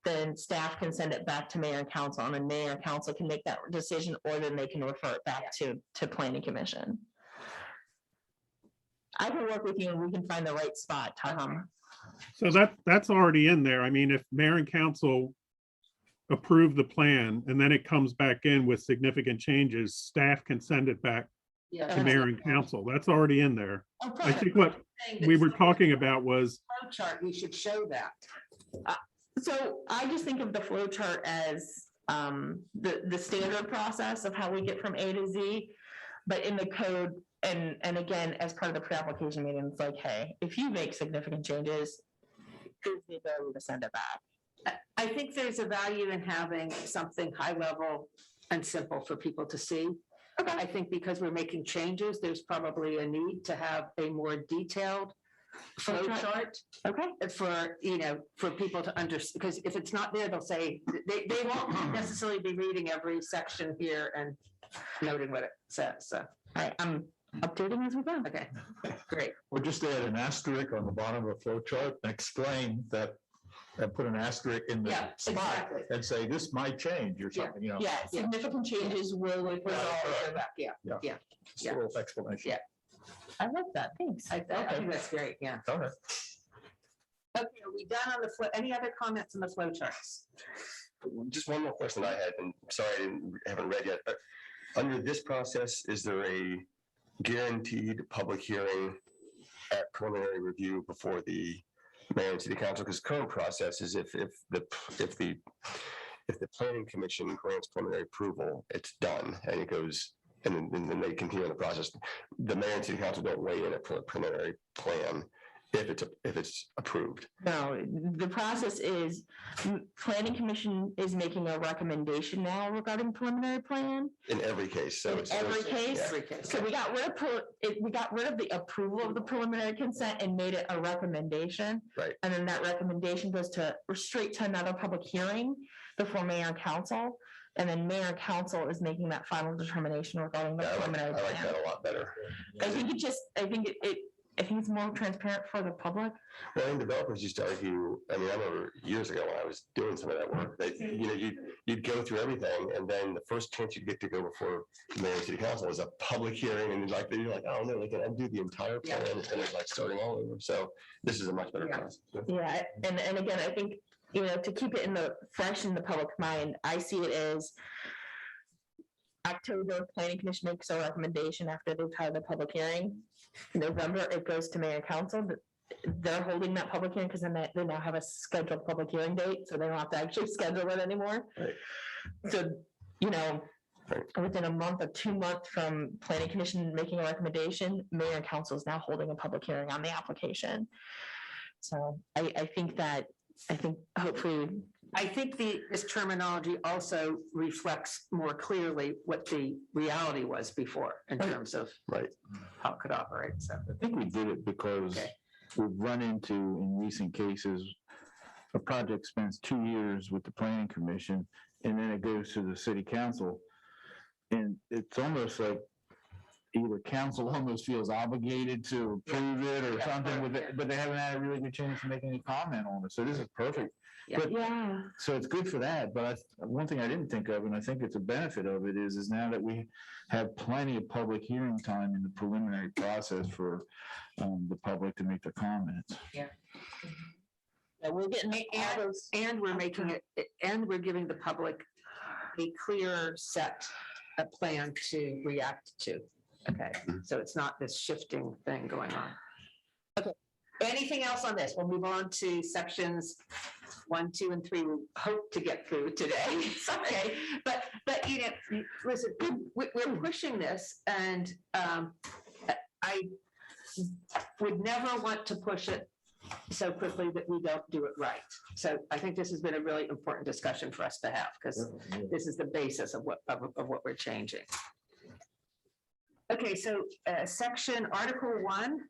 then staff can send it back to mayor and council, and then mayor and council can make that decision, or then they can refer it back to planning commission. I can work with you and we can find the right spot, Tom. So that's already in there. I mean, if mayor and council approve the plan and then it comes back in with significant changes, staff can send it back to mayor and council. That's already in there. I think what we were talking about was. Flow chart, we should show that. So I just think of the flow chart as the standard process of how we get from A to Z, but in the code, and again, as part of the pre-application meeting, it's like, hey, if you make significant changes, here's the ability to send it back. I think there's a value in having something high level and simple for people to see. Okay. I think because we're making changes, there's probably a need to have a more detailed flow chart. Okay. For people to understand, because if it's not there, they'll say, they won't necessarily be reading every section here and noting what it says. So, All right, I'm updating as we go. okay, great. Or just add an asterisk on the bottom of a flow chart and explain that, and put an asterisk in the Yeah, spot exactly. and say, this might change or something, you know. Yeah, significant changes will result. Yeah, Just a little explanation. Yeah. I like that, thanks. I think that's great, yeah. Okay. Okay, are we done on the flow? Any other comments on the flow charts? Just one more question I had, and sorry, I haven't read yet, but under this process, is there a guaranteed public hearing at preliminary review before the mayor and city council? Because current process is if the planning commission grants preliminary approval, it's done and it goes, and then they continue the process. The mayor and city council don't weigh in a preliminary plan if it's approved. No, the process is, planning commission is making a recommendation now regarding preliminary plan. In every case, so In it's. every case? Every case. So we got rid of the approval of the preliminary consent and made it a recommendation. Right. And then that recommendation goes straight to another public hearing before mayor and council. And then mayor and council is making that final determination regarding the Yeah, I preliminary like plan. that a lot better. I think it think it's more transparent for the public. Well, and developers used to argue, I mean, I remember years ago when I was doing some of that work, that, you'd go through everything, and then the first chance you get to go before the mayor and city council is a public hearing, and you're like, oh, no, they can undo the entire plan, and it's like starting all over. So this is a much better Yeah. process. Yeah, and again, I think, to keep it fresh in the public mind, I see it as October, planning commission makes a recommendation after they've had the public hearing. November, it goes to mayor and council, but they're holding that public hearing because then they now have a scheduled public hearing date, so they don't have to actually schedule it anymore. Right. So, within a month or 2 months from planning commission making a recommendation, mayor and council is now holding a public hearing on the application. So I think hopefully. I think this terminology also reflects more clearly what the reality was before in terms of Right. how it could operate, so. I think we did it because Okay. we've run into, in recent cases, a project spends 2 years with the planning commission, and then it goes to the city council. And it's almost like either council almost feels obligated to approve it or something with it, but they haven't had a really good chance to make any comment on it. So this is perfect. But- Yeah. So it's good for that, but one thing I didn't think of, and I think it's a benefit of it, is now that we have plenty of public hearing time in the preliminary process for the public to make their comments. Yeah, we're getting all those. And we're making it, and we're giving the public a clear set, a plan to react to. Okay, so it's not this shifting thing going on. Okay, anything else on this? We'll move on to sections 1, 2, and 3. We hope to get through today. It's okay, but listen, we're pushing this, and I would never want to push it so quickly that we don't do it right. So I think this has been a really important discussion for us to have, because this is the basis of what we're changing. Okay, so section Article 1.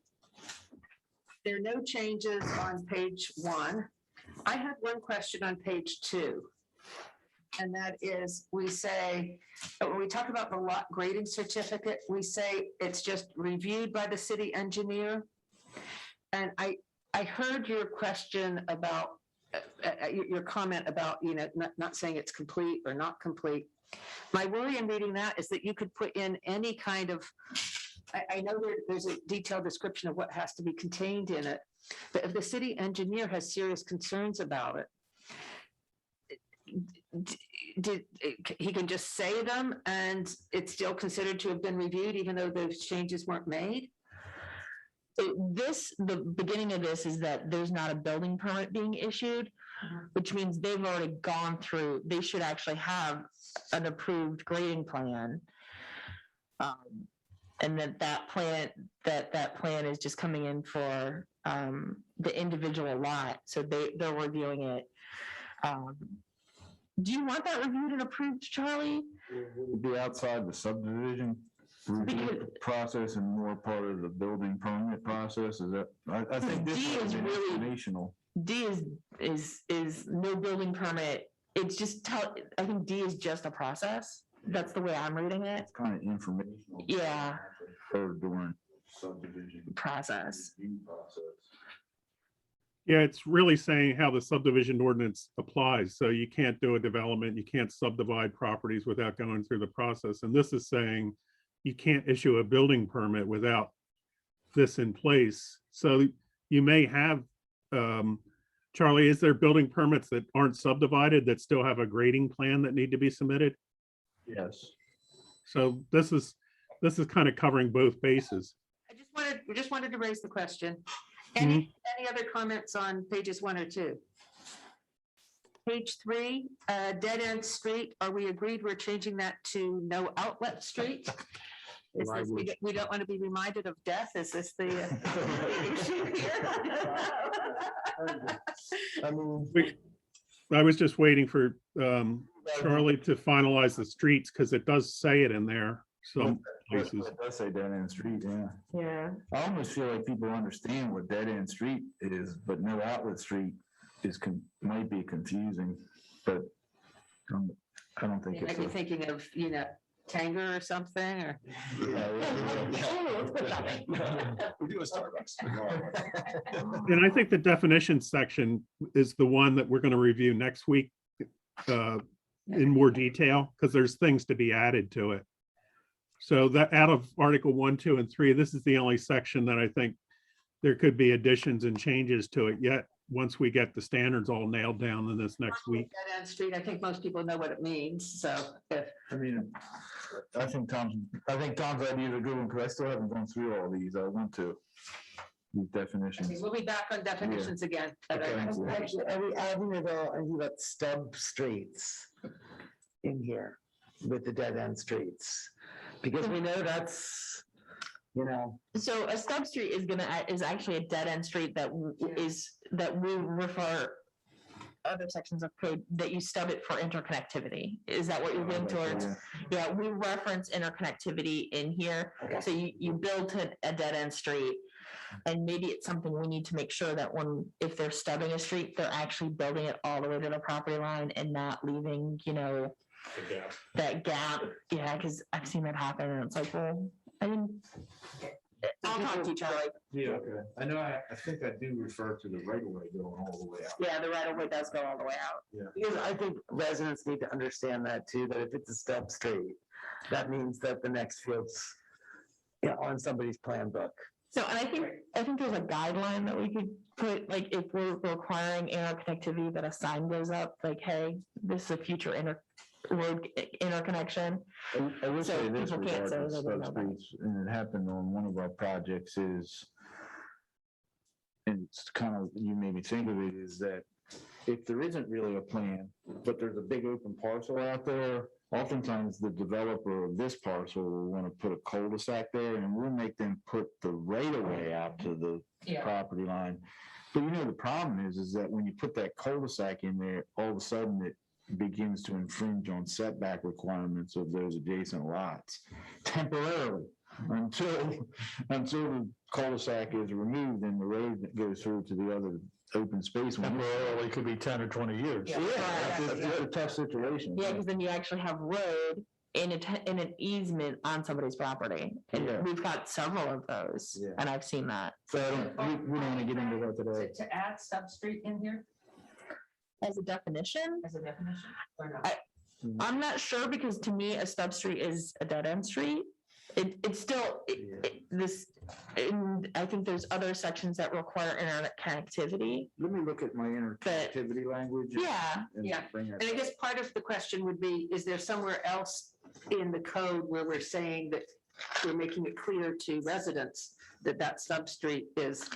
There are no changes on page 1. I have one question on page 2. And that is, we say, when we talk about the lot grading certificate, we say it's just reviewed by the city engineer. And I heard your question about, your comment about, not saying it's complete or not complete. My worry in reading that is that you could put in any kind of, I know there's a detailed description of what has to be contained in it, but if the city engineer has serious concerns about it, he can just say them and it's still considered to have been reviewed even though those changes weren't made? The beginning of this is that there's not a building permit being issued, which means they've already gone through, they should actually have an approved grading plan. And that plan is just coming in for the individual lot. So they're reviewing it. Do you want that reviewed and approved, Charlie? It'd be outside the subdivision review process and more part of the building permit process. Is that, I think this D is is really- informational. D is no building permit. It's just I think D is just a process. That's the way I'm reading it. It's kind of informational. Yeah. Or during subdivision. Process. review process. Yeah, it's really saying how the subdivision ordinance applies. So you can't do a development, you can't subdivide properties without going through the process. And this is saying you can't issue a building permit without this in place. So you may have, Charlie, is there building permits that aren't subdivided that still have a grading plan that need to be submitted? Yes. So this is kind of covering both bases. We just wanted to raise the question. Any other comments on pages 1 or 2? Page 3, dead end street. Are we agreed we're changing that to no outlet street? We don't want to be reminded of death. Is this the issue here? I mean, I was just waiting for Charlie to finalize the streets because it does say it in there. Some places. It does say dead end street, yeah. Yeah. I almost feel like people understand what dead end street is, but no outlet street might be confusing, but I don't think You might be it's. thinking of, Tanger or something, or? Let's put it that way. We do a Starbucks. And I think the definition section is the one that we're going to review next week in more detail, because there's things to be added to it. So that out of Article 1, 2, and 3, this is the only section that I think there could be additions and changes to it yet. Once we get the standards all nailed down in this next week. Dead End Street, I think most people know what it means, so if, I mean, I think Tom's idea is a good one, because I still haven't gone through all these. I want to. These definitions. we'll be back on definitions again. at our Okay. next meeting. Actually, are we adding it all, and you got stub streets in here with the dead end streets? Because we know that's, you know, So a stub street is actually a dead end street that we refer other sections of code that you stub it for interconnectivity. Is that what you're going towards? Yeah, we reference interconnectivity in here. Okay. So you build to a dead end street. And maybe it's something we need to make sure that if they're stubbing a street, they're actually building it all the way to the property line and not leaving, that gap. Yeah, because I've seen that happen and it's like, well, I mean, I'll talk to you, Charlie. Yeah, okay. I know, I think I do refer to the right of way going all the way out. Yeah, the right of way does go all the way out. because I think residents need to understand that too, that if it's a stub street, that means that the next field's on somebody's plan book. So, and I think there's a guideline that we could put, like, if we're requiring interconnectivity, that a sign goes up, like, hey, this is a future road interconnection. I will So say this people can't say regarding they don't know that. substreets, and it happened on one of our projects is, and it's kind of, you made me think of it, is that if there isn't really a plan, but there's a big open parcel out there, oftentimes the developer of this parcel will want to put a cul-de-sac there, and we'll make them put the right of way out to the property line. But the problem is that when you put that cul-de-sac in there, all of a sudden it begins to infringe on setback requirements of those adjacent lots temporarily until the cul-de-sac is removed and the road that goes through to the other open space. Temporarily could be 10 or 20 years. Yeah. It's a tough situation. Yeah, because then you actually have road in an easement on somebody's property. And Yeah. we've got several of those, Yeah. and I've seen that. So we don't want to get into that today. To add substreet in here As a definition, as a definition or not? I'm not sure, because to me, a stub street is a dead end street. It's still, and I think there's other sections that require internet connectivity. Let me look at my interactivity language. Yeah, and yeah. bring that- And I guess part of the question would be, is there somewhere else in the code where we're saying that we're making it clear to residents that that substreet is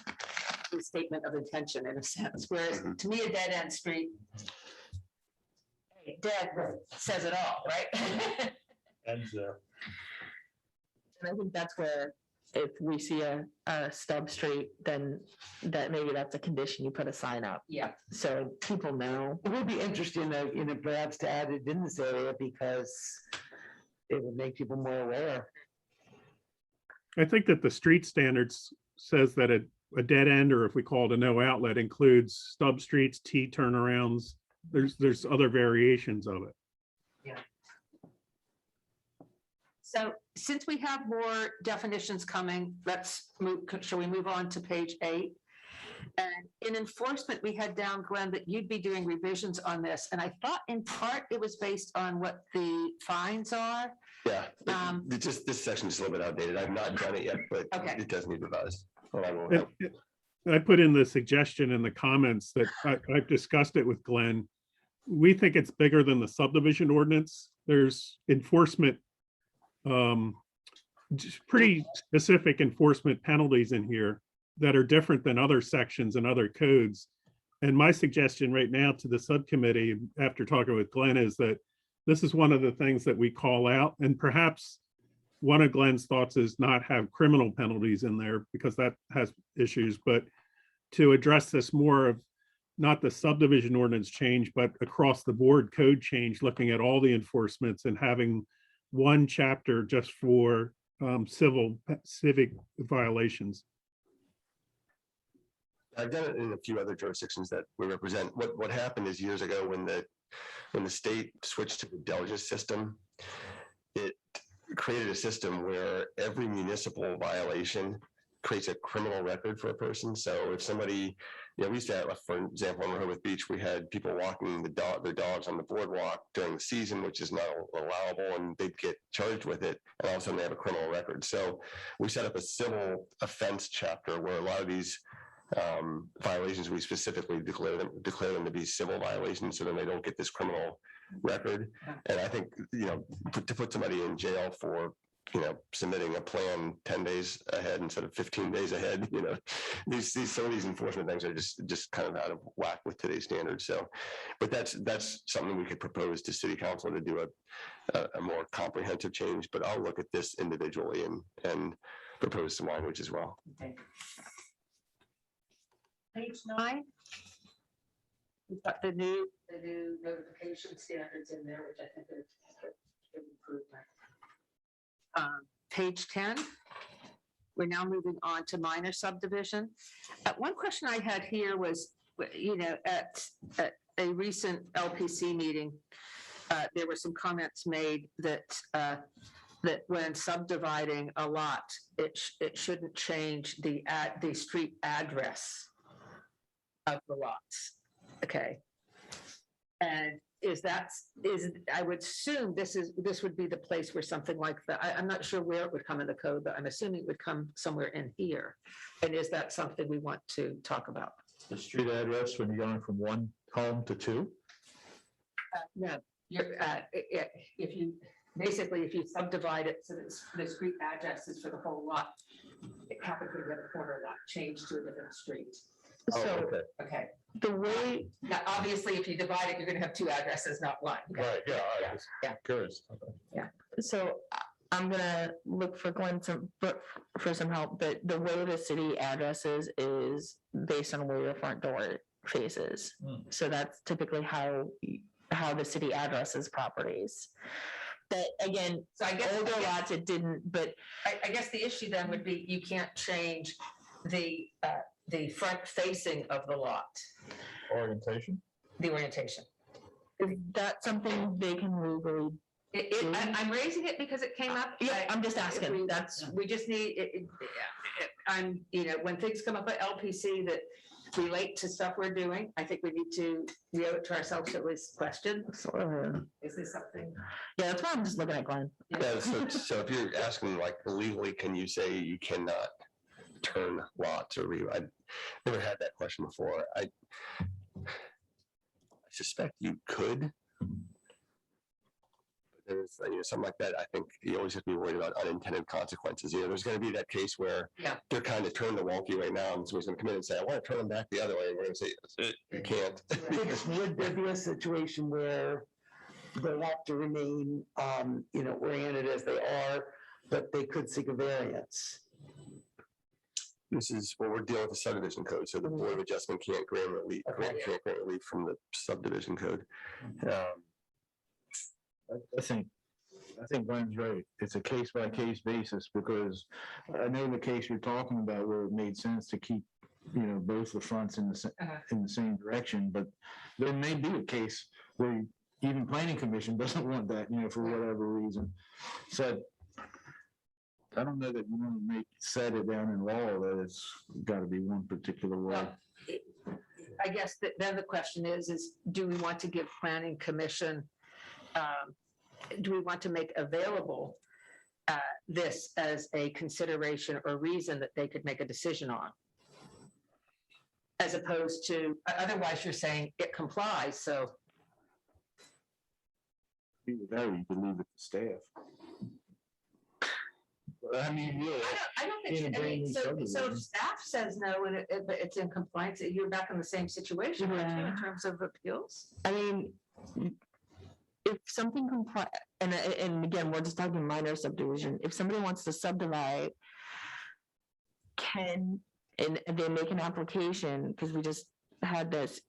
a statement of intention in a sense, whereas to me, a dead end street, hey, dead says it all, right? Ends there. and I think that's where, if we see a stub street, then maybe that's a condition, you put a sign up, Yeah. so people know. It would be interesting, though, perhaps to add it in this area because it would make people more aware. I think that the street standards says that a dead end, or if we call it a no outlet, includes stub streets, T turnarounds. There's other variations of it. So since we have more definitions coming, shall we move on to page 8? And in enforcement, we had down, Glenn, that you'd be doing revisions on this. And I thought in part it was based on what the fines are. Yeah, this section is a little bit outdated. I've not done it yet, but Okay. it does need revised. Well, I will And- help. I put in the suggestion in the comments that I've discussed it with Glenn. We think it's bigger than the subdivision ordinance. There's enforcement, just pretty specific enforcement penalties in here that are different than other sections and other codes. And my suggestion right now to the subcommittee, after talking with Glenn, is that this is one of the things that we call out, and perhaps one of Glenn's thoughts is not have criminal penalties in there because that has issues, but to address this more of not the subdivision ordinance change, but across the board code change, looking at all the enforcements and having one chapter just for civic violations. I've done it in a few other jurisdictions that we represent. What happened is years ago when the state switched to the delegate system, it created a system where every municipal violation creates a criminal record for a person. So if somebody, we used to have, for example, in Rehoboth Beach, we had people walking their dogs on the boardwalk during the season, which is not allowable, and they'd get charged with it, and all of a sudden they have a criminal record. So we set up a civil offense chapter where a lot of these violations, we specifically declare them to be civil violations, so then they don't get this criminal record. And I think, to put somebody in jail for submitting a plan 10 days ahead instead of 15 days ahead, some of these enforcement things are just kind of out of whack with today's standards. So, but that's something we could propose to city council to do a more comprehensive change, but I'll look at this individually and propose some language as well. Okay. Page 9. We've got the new notification standards in there, which I think are an improvement. Page 10. We're now moving on to minor subdivision. One question I had here was, at a recent LPC meeting, there were some comments made that when subdividing a lot, it shouldn't change the street address of the lots. Okay. And I would assume this would be the place where something like that, I'm not sure where it would come in the code, but I'm assuming it would come somewhere in here. And is that something we want to talk about? The street address when you're going from one home to two? No, if you subdivide it so that the street address is for the whole lot, it happens to get a corner lot changed to a different street. So, Okay. the way, Now, obviously, if you divide it, you're going to have two addresses, not one. Right, yeah, I was Yeah. curious. so I'm gonna look for Glenn for some help, but the way the city addresses is based on where your front door faces. So that's typically how the city addresses properties. But again, So I guess, older lots, it didn't, but I guess the issue then would be you can't change the front facing of the lot, Orientation? the orientation. is that something they can legally? I'm raising it because it came up. Yeah, I'm just If asking, that's, We just need, when things come up at LPC that relate to stuff we're doing, I think we need to owe it to ourselves to at least question, is this something? yeah, that's why I'm just looking at Glenn. Yeah, so if you're asking like legally, can you say you cannot turn lots or I've never had that question before. I suspect you could. There's something like that. I think you always have to be worried about unintended consequences. There's going to be that case where they're kind of turned the wonky way now, and someone's going to come in and say, "I want to turn them back the other way," and we're going to say, "You can't." Would there be a situation where they have to remain, oriented as they are, but they could seek a variance? This is what we're dealing with the subdivision code, so the Board of Adjustment can't grant relief, can't grant relief from the subdivision code. I think Glenn's right. It's a case by case basis, because I know the case you're talking about where it made sense to keep, both the fronts in the same direction, but there may be a case where even planning commission doesn't want that, for whatever reason. So I don't know that you want to set it down in law that it's got to be one particular way. Well, I guess then the question is do we want to give planning commission, do we want to make available this as a consideration or reason that they could make a decision on? As opposed to, otherwise you're saying it complies, so. Either that or you could leave it to staff. I mean, really. I don't think, so if staff says no, and but it's in compliance, you're back in the same situation aren't you, in terms of appeals. I mean, if something and again, we're just talking minor subdivision, if somebody wants to subdivide, and they make an application, because we just had this,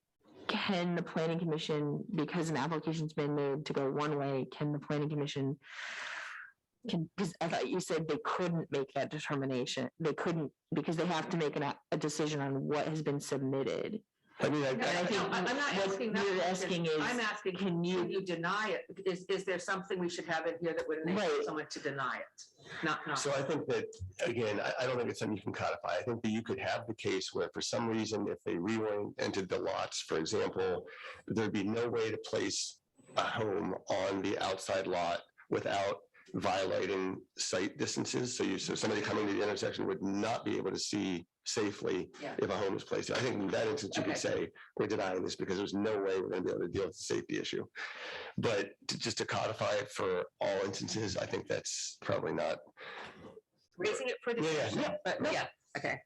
can the planning commission, because an application's been made to go one way, can the planning commission, because I thought you said they couldn't make that determination. They couldn't, because they have to make a decision on what has been submitted. I mean, And I think I'm not what asking that you're question. asking is, I'm asking, can can you, you deny it? Is there something we should have in here that would enable Right. someone to deny it? Not. So I think that, again, I don't think it's something you can codify. I think that you could have the case where for some reason, if they reoriented the lots, for example, there'd be no way to place a home on the outside lot without violating site distances. So somebody coming to the intersection would not be able to see safely Yeah. if a home is placed. I think in that instance, you could say, we're denying this because there's no way we're gonna be able to deal with the safety issue. But just to codify it for all instances, I think that's probably not. Raising it for Yeah, yeah, discussion, but yeah, okay.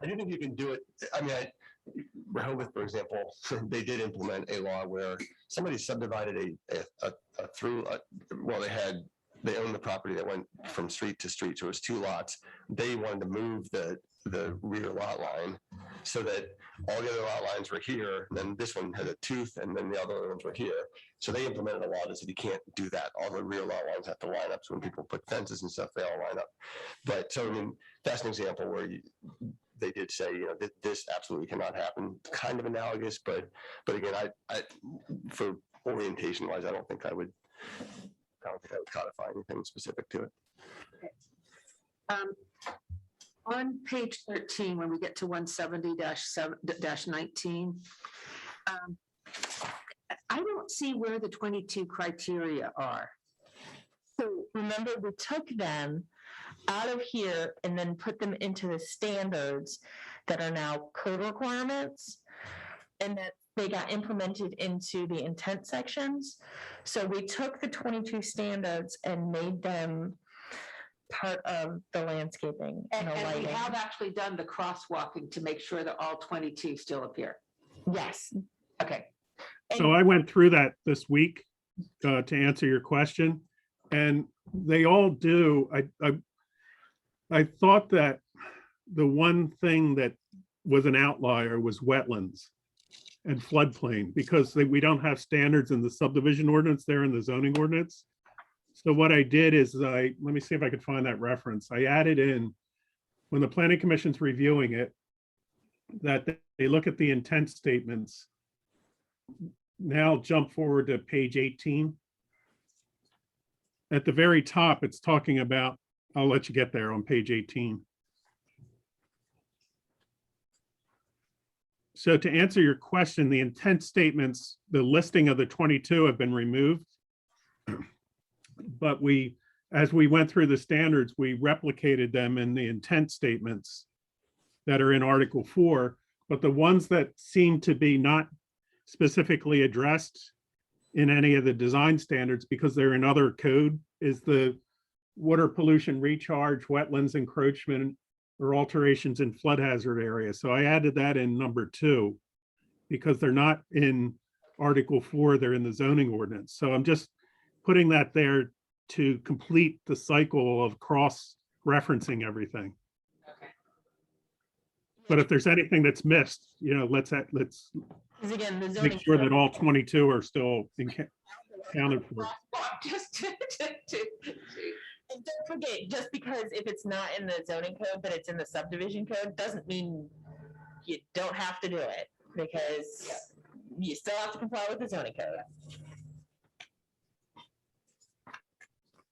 I do think you can do it. I mean, Rehoboth, for example, they did implement a law where somebody subdivided a through, well, they owned the property that went from street to street, so it was 2 lots. They wanted to move the rear lot line so that all the other lot lines were here, and then this one had a tooth, and then the other ones were here. So they implemented a law that said you can't do that. All the rear lot lines have to line up. So when people put fences and stuff, they all line up. But so, I mean, that's an example where they did say, this absolutely cannot happen. Kind of analogous, but again, I for orientation wise, I don't think I would codify anything specific to it. On page 13, when we get to 170-19, I don't see where the 22 criteria are. so remember, we took them out of here and then put them into the standards that are now code requirements. And that they got implemented into the intent sections. So we took the 22 standards and made them part of the landscaping and the And we lighting. have actually done the crosswalking to make sure that all 22 still appear. Yes. Okay. So I went through that this week to answer your question, and they all do. I thought that the one thing that was an outlier was wetlands and floodplain, because we don't have standards in the subdivision ordinance there in the zoning ordinance. So what I did is let me see if I could find that reference. I added in, when the planning commission's reviewing it, that they look at the intent statements. Now jump forward to page 18. At the very top, it's talking about, I'll let you get there on page 18. So to answer your question, the intent statements, the listing of the 22 have been removed. But as we went through the standards, we replicated them in the intent statements that are in Article 4. But the ones that seem to be not specifically addressed in any of the design standards, because they're in other code, is the water pollution recharge, wetlands encroachment, or alterations in flood hazard area. So I added that in number 2 because they're not in Article 4, they're in the zoning ordinance. So I'm just putting that there to complete the cycle of cross-referencing everything. Okay. But if there's anything that's missed, let's Because again, the zoning. make sure that all 22 are still accounted for. Just And don't forget, just because if it's not in the zoning code, but it's in the subdivision code, doesn't mean you don't have to do it, because you still have to comply with the zoning code.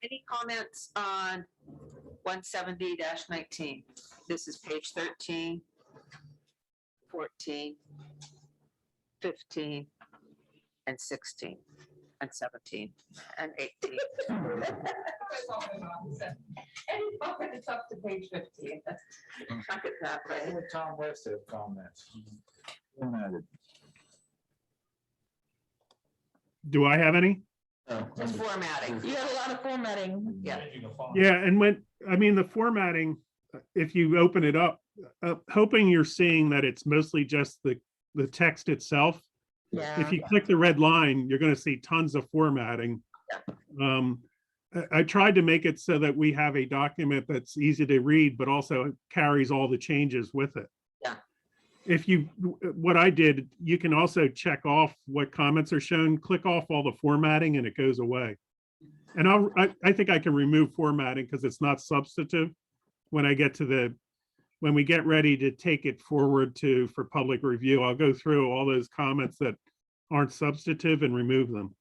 Any comments on 170-19? This is page 13, 14, 15, and 16, and 17, and 18. It's up to page 15. Look at that, I right? had Tom West have comments. Do I have any? Just formatting. You have a lot of formatting. Yeah. Yeah, and the formatting, if you open it up, hoping you're seeing that it's mostly just the text itself. Yeah. If you click the red line, you're going to see tons of formatting. I tried to make it so that we have a document that's easy to read, but also carries all the changes with it. Yeah. What I did, you can also check off what comments are shown, click off all the formatting, and it goes away. And I think I can remove formatting because it's not substantive when I get to when we get ready to take it forward for public review, I'll go through all those comments that aren't substantive and remove them.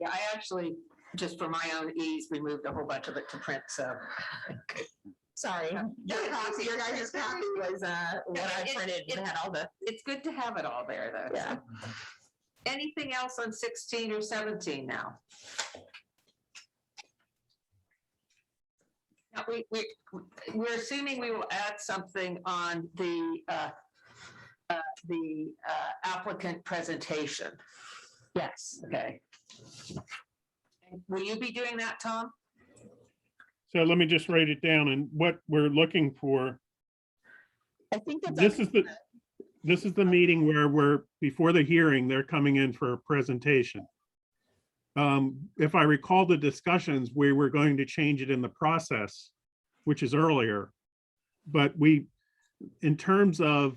Yeah, I actually, just for my own ease, removed a whole bunch of it to print, so. Sorry, your copy, your guys' copy was what I printed and had all the. It's good to have it all there, though. Yeah. So. Anything else on 16 or 17 now? Now, we're assuming we will add something on the applicant presentation. Yes. Okay. Will you be doing that, Tom? So let me just write it down, and what we're looking for. I think that's. This is the meeting where before the hearing, they're coming in for a presentation. If I recall the discussions, we were going to change it in the process, which is earlier. But in terms of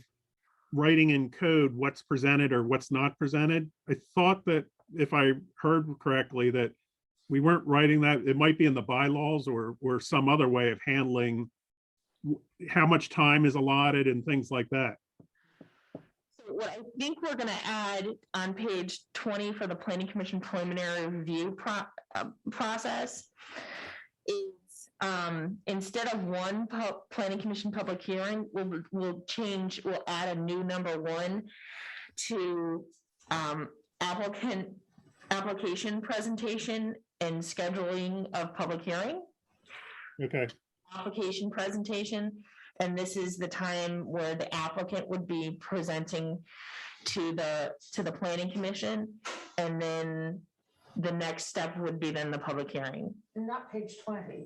writing in code, what's presented or what's not presented, I thought that if I heard correctly, that we weren't writing that. It might be in the bylaws or some other way of handling how much time is allotted and things like that. What I think we're gonna add on page 20 for the planning commission preliminary review process is instead of one planning commission public hearing, we'll add a new number 1 to application presentation and scheduling of public hearing. Okay. Application presentation. And this is the time where the applicant would be presenting to the planning commission. And then the next step would be then the public hearing. Not page 20.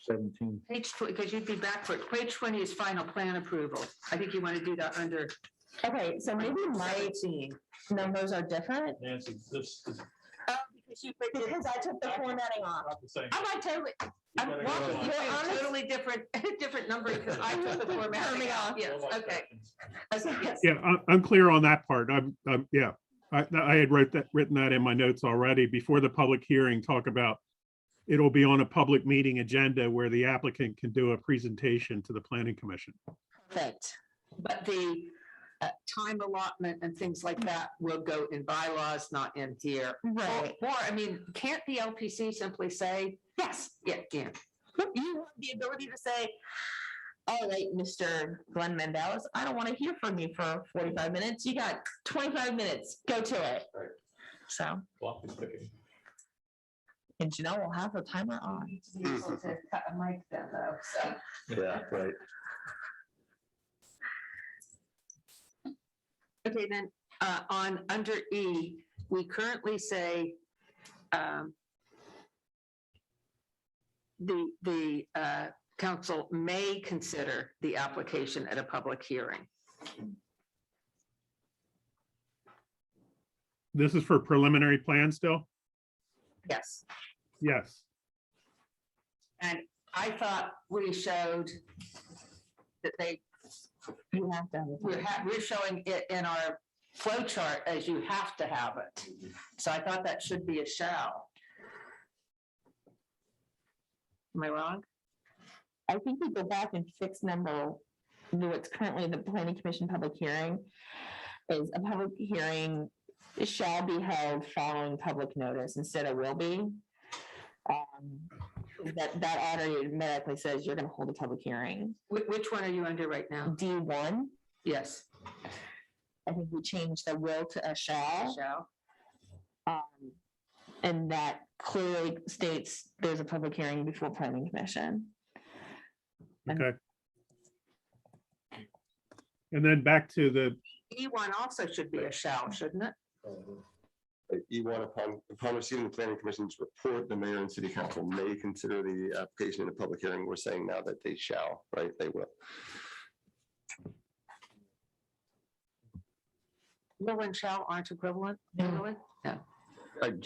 17. Page 20, because you'd be backwards. Page 20 is final plan approval. I think you want to do that under. Okay, so maybe my 17. numbers are different. Nancy, this is Because I took the formatting off. not the same. I'm not totally. I'm gotta go walking. on. You're You're honest. totally different number because I took the formatting off. Yes, okay. Okay, yes. Yeah, I'm clear on that part. Yeah. I had written that in my notes already before the public hearing. Talk about it'll be on a public meeting agenda where the applicant can do a presentation to the planning commission. Perfect. But the time allotment and things like that will go in bylaws, not in here. Right. Or, I mean, can't the LPC simply say, yes, yeah, yeah. You have the ability to say, all right, Mr. Glenn Mendelis, I don't want to hear from you for 45 minutes. You got 25 minutes. Go to it. Right. So, Clock is ticking. and Janelle will have her timer on. Useful to cut a mic then, though, so. Yeah, right. Okay, then, on under E, we currently say, the council may consider the application at a public hearing. This is for preliminary plan still? Yes, Yes. and I thought we showed that You have to have we're showing it in our flow chart as you have to have it. So I thought that should be a shall. Am I wrong? I think we go back and fix what's currently the planning commission public hearing is a public hearing shall be held following public notice instead of will be. That automatically says you're gonna hold a public hearing. Which one are you under right now? D1, Yes. I think we changed the will to a shall. Shall. And that clearly states there's a public hearing before planning commission. Okay. And then back to the, E1 also should be a shall, shouldn't it? E1, upon receiving the planning commission's report, the mayor and city council may consider the application in a public hearing. We're saying now that they shall, right? They will. Will and shall aren't equivalent, really? No. It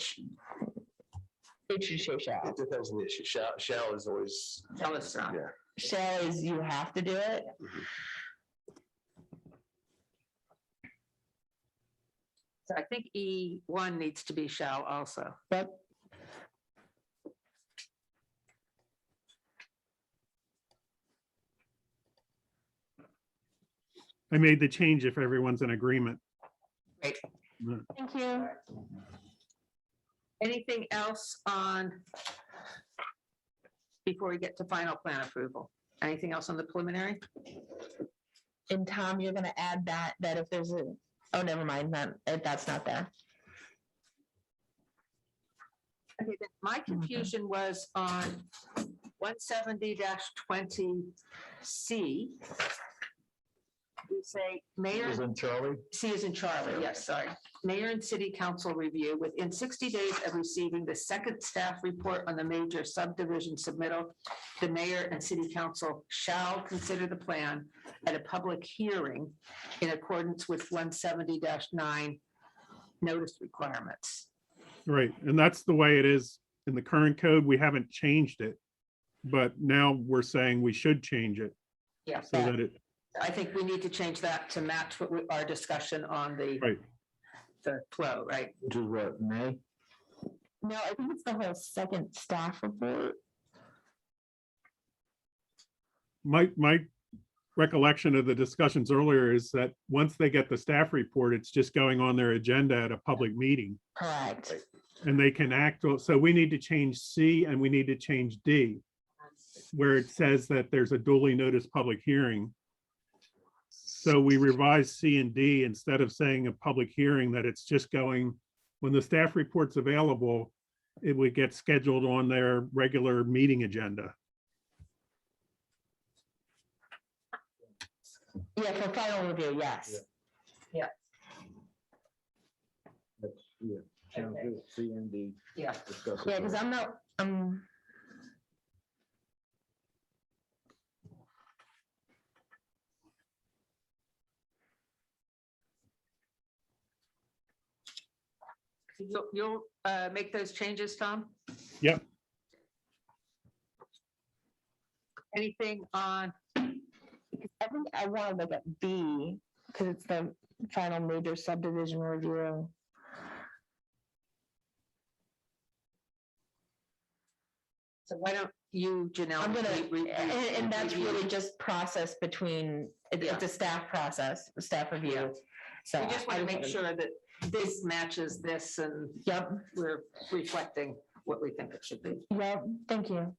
should say shall. It depends on the issue. Shall is always, Shall is strong. yeah. Shall is you have to do it. So I think E1 needs to be shall also. But I made the change if everyone's in agreement. Great. Thank you. Anything else on? Before we get to final plan approval, anything else on the preliminary? And Tom, you're gonna add that if there's a, oh, never mind, that's not there. Okay, then my confusion was on 170-20C. We say mayor. Is in Charlie? C is in Charlie, yes, sorry. Mayor and city council review within 60 days of receiving the second staff report on the major subdivision submittal. The mayor and city council shall consider the plan at a public hearing in accordance with 170-9 notice requirements. Right, and that's the way it is in the current code. We haven't changed it. But now we're saying we should change it Yes, so that it, I think we need to change that to match what our discussion on the right. flow, right? Which is what, May? No, I think it's the whole second staff report. My recollection of the discussions earlier is that once they get the staff report, it's just going on their agenda at a public meeting. Correct. And they can act, so we need to change C and we need to change D, where it says that there's a duly noticed public hearing. So we revise C and D instead of saying a public hearing, that it's just going, when the staff report's available, it would get scheduled on their regular meeting agenda. Yeah, for final review, yes. That's, yeah. Sounds good. C and D. Yeah. Discuss it. Yeah, because I'm not, You'll make those changes, Tom? Yep. Anything on, I think I want to look at B, because it's the final major subdivision review. so why don't you, Janelle? I'm gonna, and that's review? really just process between, it's a staff process, a staff review. So We just want to make sure that this matches this and Yep, we're reflecting what we think it should be. yep, thank you.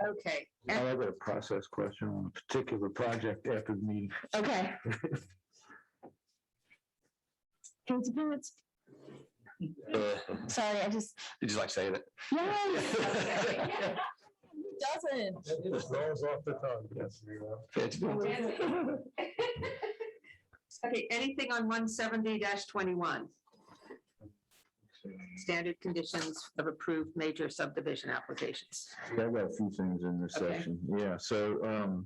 Okay, I got a process question on a particular project after the meeting. Okay. Transparency. Sorry, I just, You just like saying it. yes. Who doesn't? It just rolls off the tongue. okay, anything on 170-21? Standard conditions of approved major subdivision applications. Yeah, I've got a few things in this Okay. section. Yeah, so,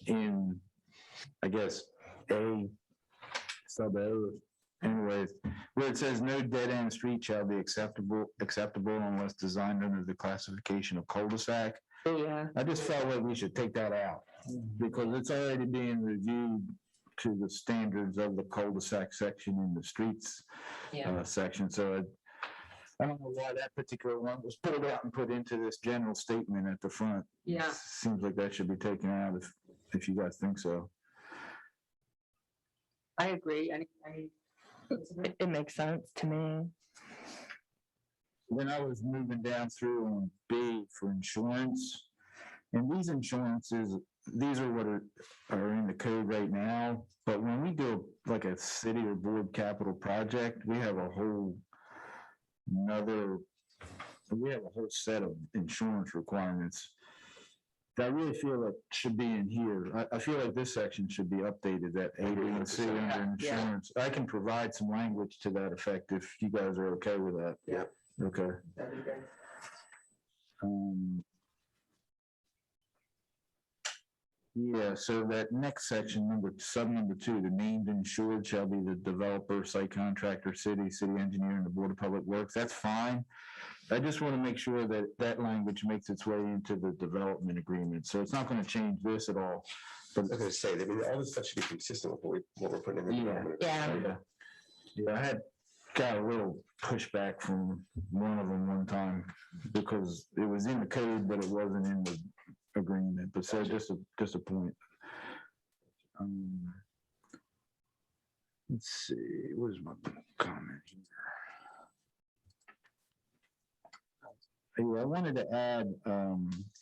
in, I guess, A, sub A, anyways, where it says no dead end street shall be acceptable unless designed under the classification of cul-de-sac. Yeah. I just felt like we should take that out because it's already being reviewed to the standards of the cul-de-sac section in the streets section. So I don't know why that particular one was pulled out and put into this general statement at the front. Yeah. Seems like that should be taken out if you guys think so. I agree. It makes sense to me. When I was moving down through on B for insurance, and these insurances, these are what are in the code right now, but when we do like a city or board capital project, we have a whole set of insurance requirements that I really feel like should be in here. I feel like this section should be updated, that A, B, and C under insurance. I can provide some language to that effect if you guys are okay with that. Yeah. Okay. Yeah, so that next section, sub number 2, the named insured shall be the developer, site contractor, city engineer, and the Board of Public Works. That's fine. I just want to make sure that that language makes its way into the development agreement. So it's not going to change this at all. I was gonna say, that all this stuff should be consistent with what we're putting in the Yeah. development. Yeah. Yeah, I had got a little pushback from one of them one time because it was in the code, but it wasn't in the agreement. But so just a point. Let's see, where's my comment here? I wanted to add,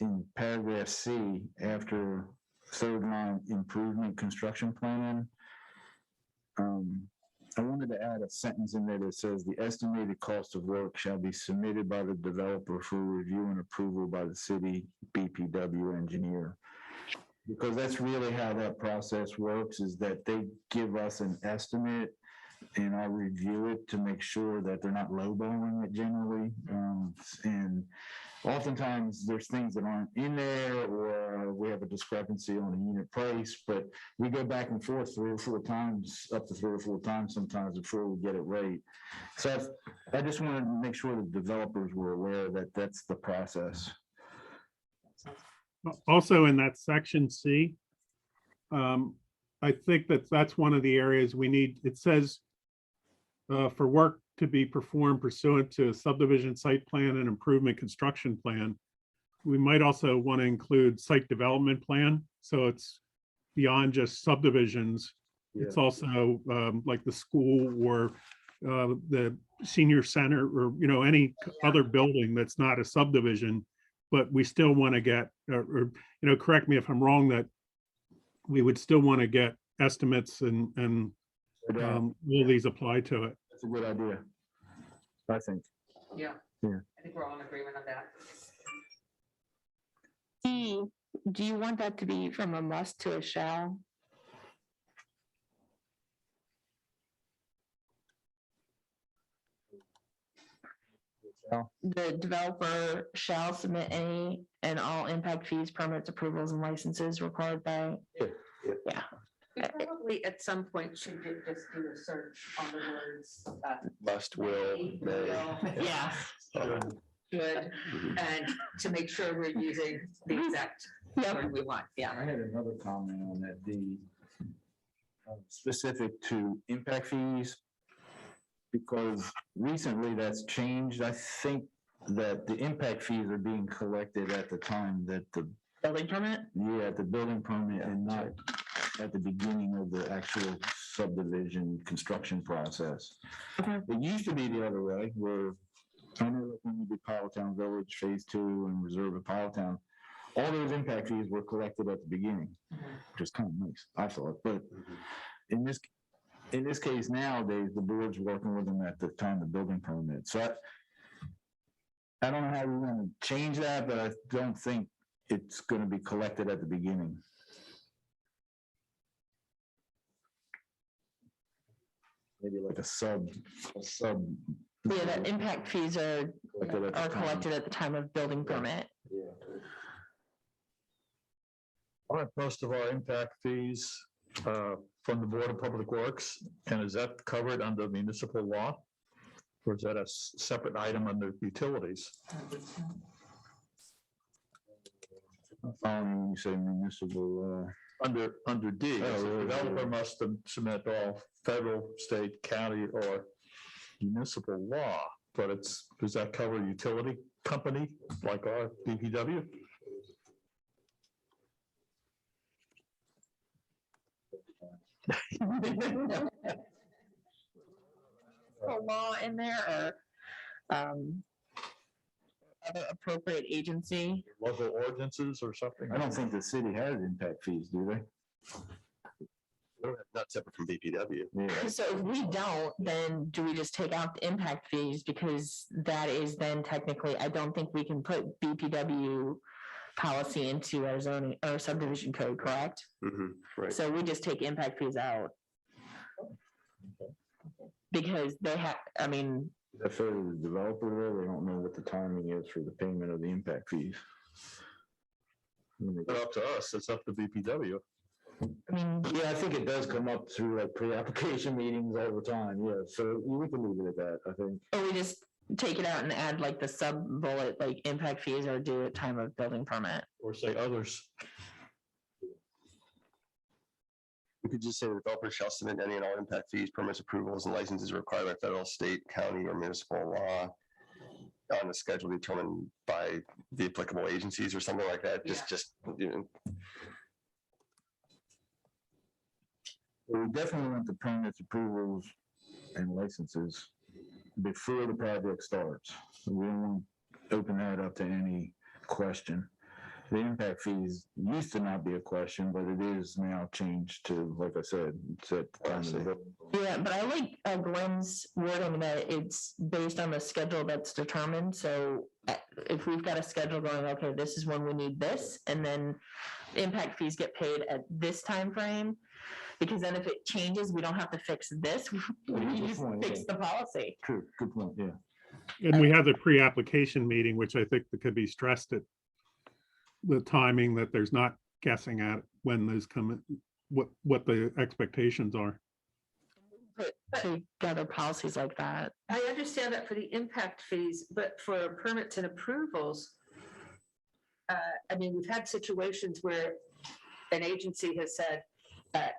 in paragraph C, after third line improvement construction plan, I wanted to add a sentence in there that says the estimated cost of work shall be submitted by the developer for review and approval by the city BPW engineer. Because that's really how that process works, is that they give us an estimate and I review it to make sure that they're not lowballing it generally. And oftentimes there's things that aren't in there, or we have a discrepancy on a unit price, but we go back and forth 3 or 4 times, up to 3 or 4 times sometimes before we get it right. So I just wanted to make sure the developers were aware that that's the process. Also in that section C, I think that's one of the areas we need. It says for work to be performed pursuant to a subdivision site plan and improvement construction plan. We might also want to include site development plan. So it's beyond just subdivisions. It's also like the school or the senior center, or, you know, any other building that's not a subdivision, but we still want to get, or, you know, correct me if I'm wrong, that we would still want to get estimates and will these apply to it? That's a good idea, I think. Yeah. Yeah. I think we're all in agreement on that. Do you want that to be from a must to a shall? The developer shall submit any and all impact fees, permits, approvals, and licenses required by. Yeah. We probably at some point should just do a search on the words. Must, will, may. Yeah. Good, and to make sure we're using the exact word we want, yeah. I had another comment on that, the specific to impact fees, because recently that's changed. I think that the impact fees are being collected at the time that the Building permit? at the building permit and not at the beginning of the actual subdivision construction process. Okay. It used to be the other way, where I know that when we did Powelltown Village Phase 2 and Reserve of Powelltown, all those impact fees were collected at the beginning, which is kind of nice, I thought. But in this case nowadays, the board's working with them at the time of building permit. So I don't know how we want to change that, but I don't think it's going to be collected at the beginning. Maybe like a sub. Yeah, the impact fees are collected at the time of building permit. Aren't most of our impact fees from the Board of Public Works? And is that covered under municipal law? Or is that a separate item under utilities? You say municipal, Under D, Oh, the really? developer must submit all federal, state, county, or municipal law. But does that cover utility company like our DPW? A law in there or other appropriate agency. Local ordinances or something? I don't think the city has impact fees, do they? Not separate from BPW. Yeah. So if we don't, then do we just take out the impact fees? Because that is then technically, I don't think we can put BPW policy into our zoning or subdivision code, correct? Right. So we just take impact fees out. Because they have, I mean, Is that fair to the developer though? They don't know what the timing is for the payment of the impact fees. Not up to us, it's up to BPW. Yeah, I think it does come up through like pre-application meetings all the time, yeah, so we can leave it at that, I think. or we just take it out and add like the sub bullet, like impact fees are due at time of building permit. Or say others. We could just say the developer shall submit any and all impact fees, permits, approvals, and licenses required by federal, state, county, or municipal law on a schedule determined by the applicable agencies or something like that. Just, you know. We definitely want the permits, approvals, and licenses before the project starts. We don't want to open that up to any question. The impact fees used to not be a question, but it is now changed to, like I said, it's at the time of the vote. Yeah, but I like Glenn's wording that it's based on the schedule that's determined. So if we've got a schedule going, okay, this is when we need this, and then impact fees get paid at this time frame. Because then if it changes, we don't have to fix this. We just fix the policy. True, good point, yeah. And we have the pre-application meeting, which I think that could be stressed at the timing, that there's not guessing at when those come, what the expectations are. Put together policies like that. I understand that for the impact fees, but for permits and approvals, I mean, we've had situations where an agency has said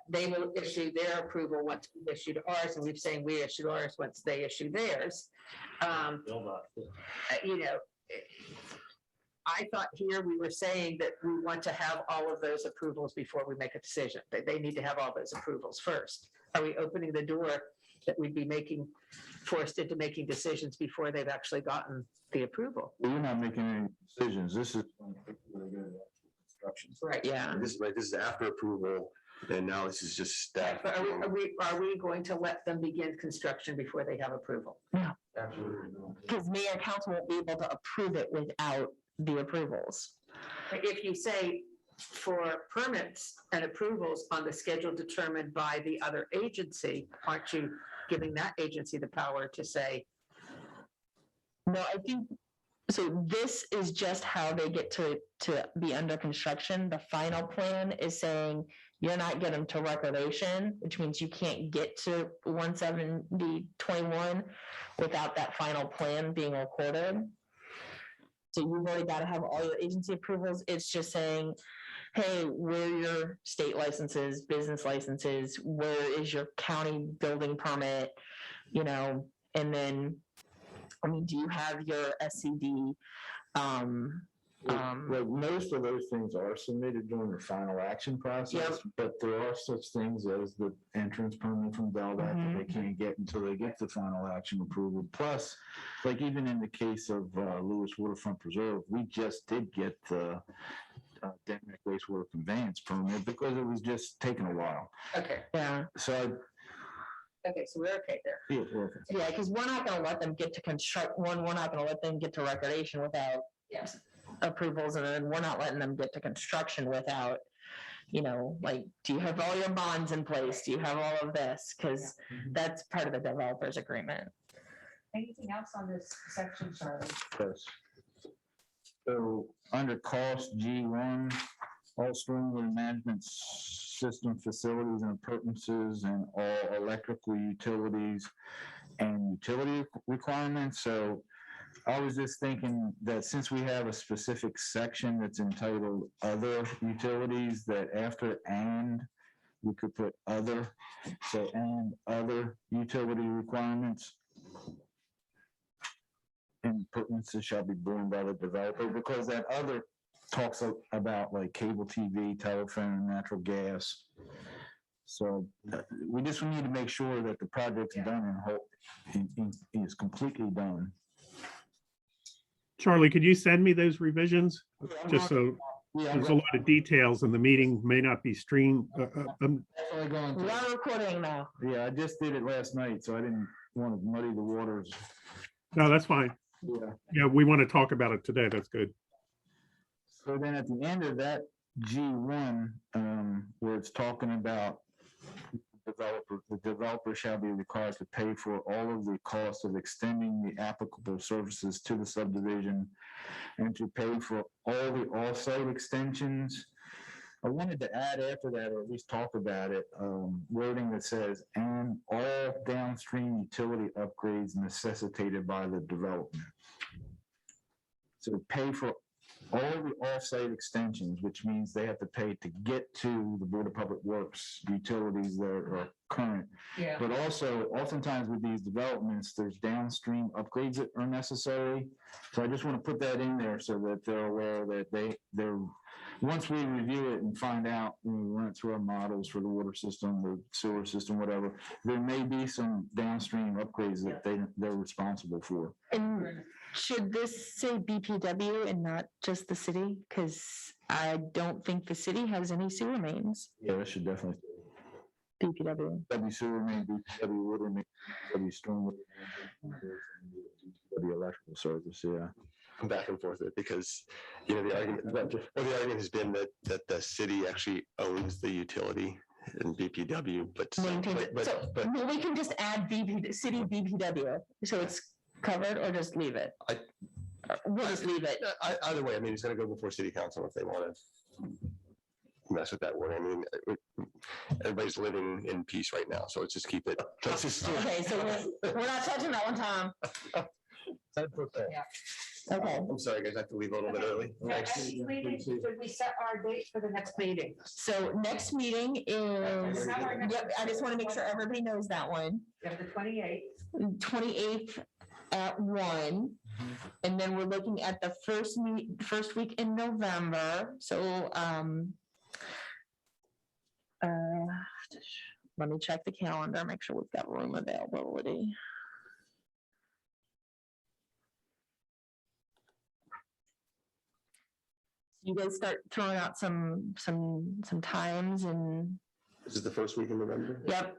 they will issue their approval once we issued ours, and we've saying we issued ours once they issue theirs. You know, I thought here we were saying that we want to have all of those approvals before we make a decision, that they need to have all those approvals first. Are we opening the door that we'd be forced into making decisions before they've actually gotten the approval? We're not making any decisions. This is instructions. Right. Yeah. This is after approval, and now this is just staff. But are we going to let them begin construction before they have approval? Absolutely. Because mayor and council won't be able to approve it without the approvals. If you say for permits and approvals on the schedule determined by the other agency, aren't you giving that agency the power to say? No, I think, so this is just how they get to be under construction. The final plan is saying you're not getting to recordation, which means you can't get to 17021 without that final plan being recorded. So you've already got to have all your agency approvals. It's just saying, hey, where are your state licenses, business licenses, where is your county building permit, you know, and then, I mean, do you have your SCD? Well, most of those things are submitted during the final action process, Yep. but there are such things as the entrance permit from Veldat that they can't get until they get the final action approval. Plus, like even in the case of Lewis Waterfront Preserve, we just did get the Denmark wastewater conveyance permit because it was just taking a while. Okay, Yeah, So, okay, so we're okay there. yeah, we're okay. yeah, because we're not gonna let them get to we're not gonna let them get to recordation without Yes. approvals, and then we're not letting them get to construction without, you know, like, do you have all your bonds in place? Do you have all of this? Because that's part of the developer's agreement. Anything else on this section, Charlie? Yes. So under cost G1, all stormwater management system facilities and appurtenances and all electrical utilities and utility requirements. So I was just thinking that since we have a specific section that's entitled other utilities, that after and we could put other, so and other utility requirements and appurtenances shall be borne by the developer, because that other talks about like cable TV, telephone, natural gas. So we just need to make sure that the project's done and is completely done. Charlie, could you send me those revisions? Just so, Yeah, there's a lot of details and the meeting may not be streamed. definitely going We to. are recording now. Yeah, I just did it last night, so I didn't want to muddy the waters. No, that's fine. Yeah. Yeah, we want to talk about it today. That's good. So then at the end of that G1, where it's talking about the developer shall be required to pay for all of the costs of extending the applicable services to the subdivision and to pay for all the off-site extensions. I wanted to add after that, or at least talk about it, wording that says, and all downstream utility upgrades necessitated by the development. So pay for all the off-site extensions, which means they have to pay to get to the Board of Public Works utilities that are current. Yeah. But also, oftentimes with these developments, there's downstream upgrades that are necessary. So I just want to put that in there so that they're aware that they're, once we review it and find out, when we run it through our models for the water system, the sewer system, whatever, there may be some downstream upgrades that they're responsible for. And should this say BPW and not just the city? Because I don't think the city has any sewer mains. Yeah, that should definitely. BPW. W sewer main, W water main, W storm, W electrical service, yeah. I'm back and forth with it because, you know, the argument has been that the city actually owns the utility in BPW, but. Maintains it. So well, we can just add city BPW, so it's covered, or just leave it? We'll just leave it. Either way, I mean, it's gonna go before city council if they want to mess with that word. I mean, everybody's living in peace right now, so let's just keep it. Let's just. Okay, so we're not touching that one, Tom. Okay, I'm sorry, guys, I have to leave a little bit early. Should we set our date for the next meeting? so next meeting is, yep, I just want to make sure everybody knows that one. We have the 28th. 28th at 1. And then we're looking at the first week in November. So let me check the calendar, make sure we've got room availability. You guys start throwing out some times and, This is the first week in November? yep.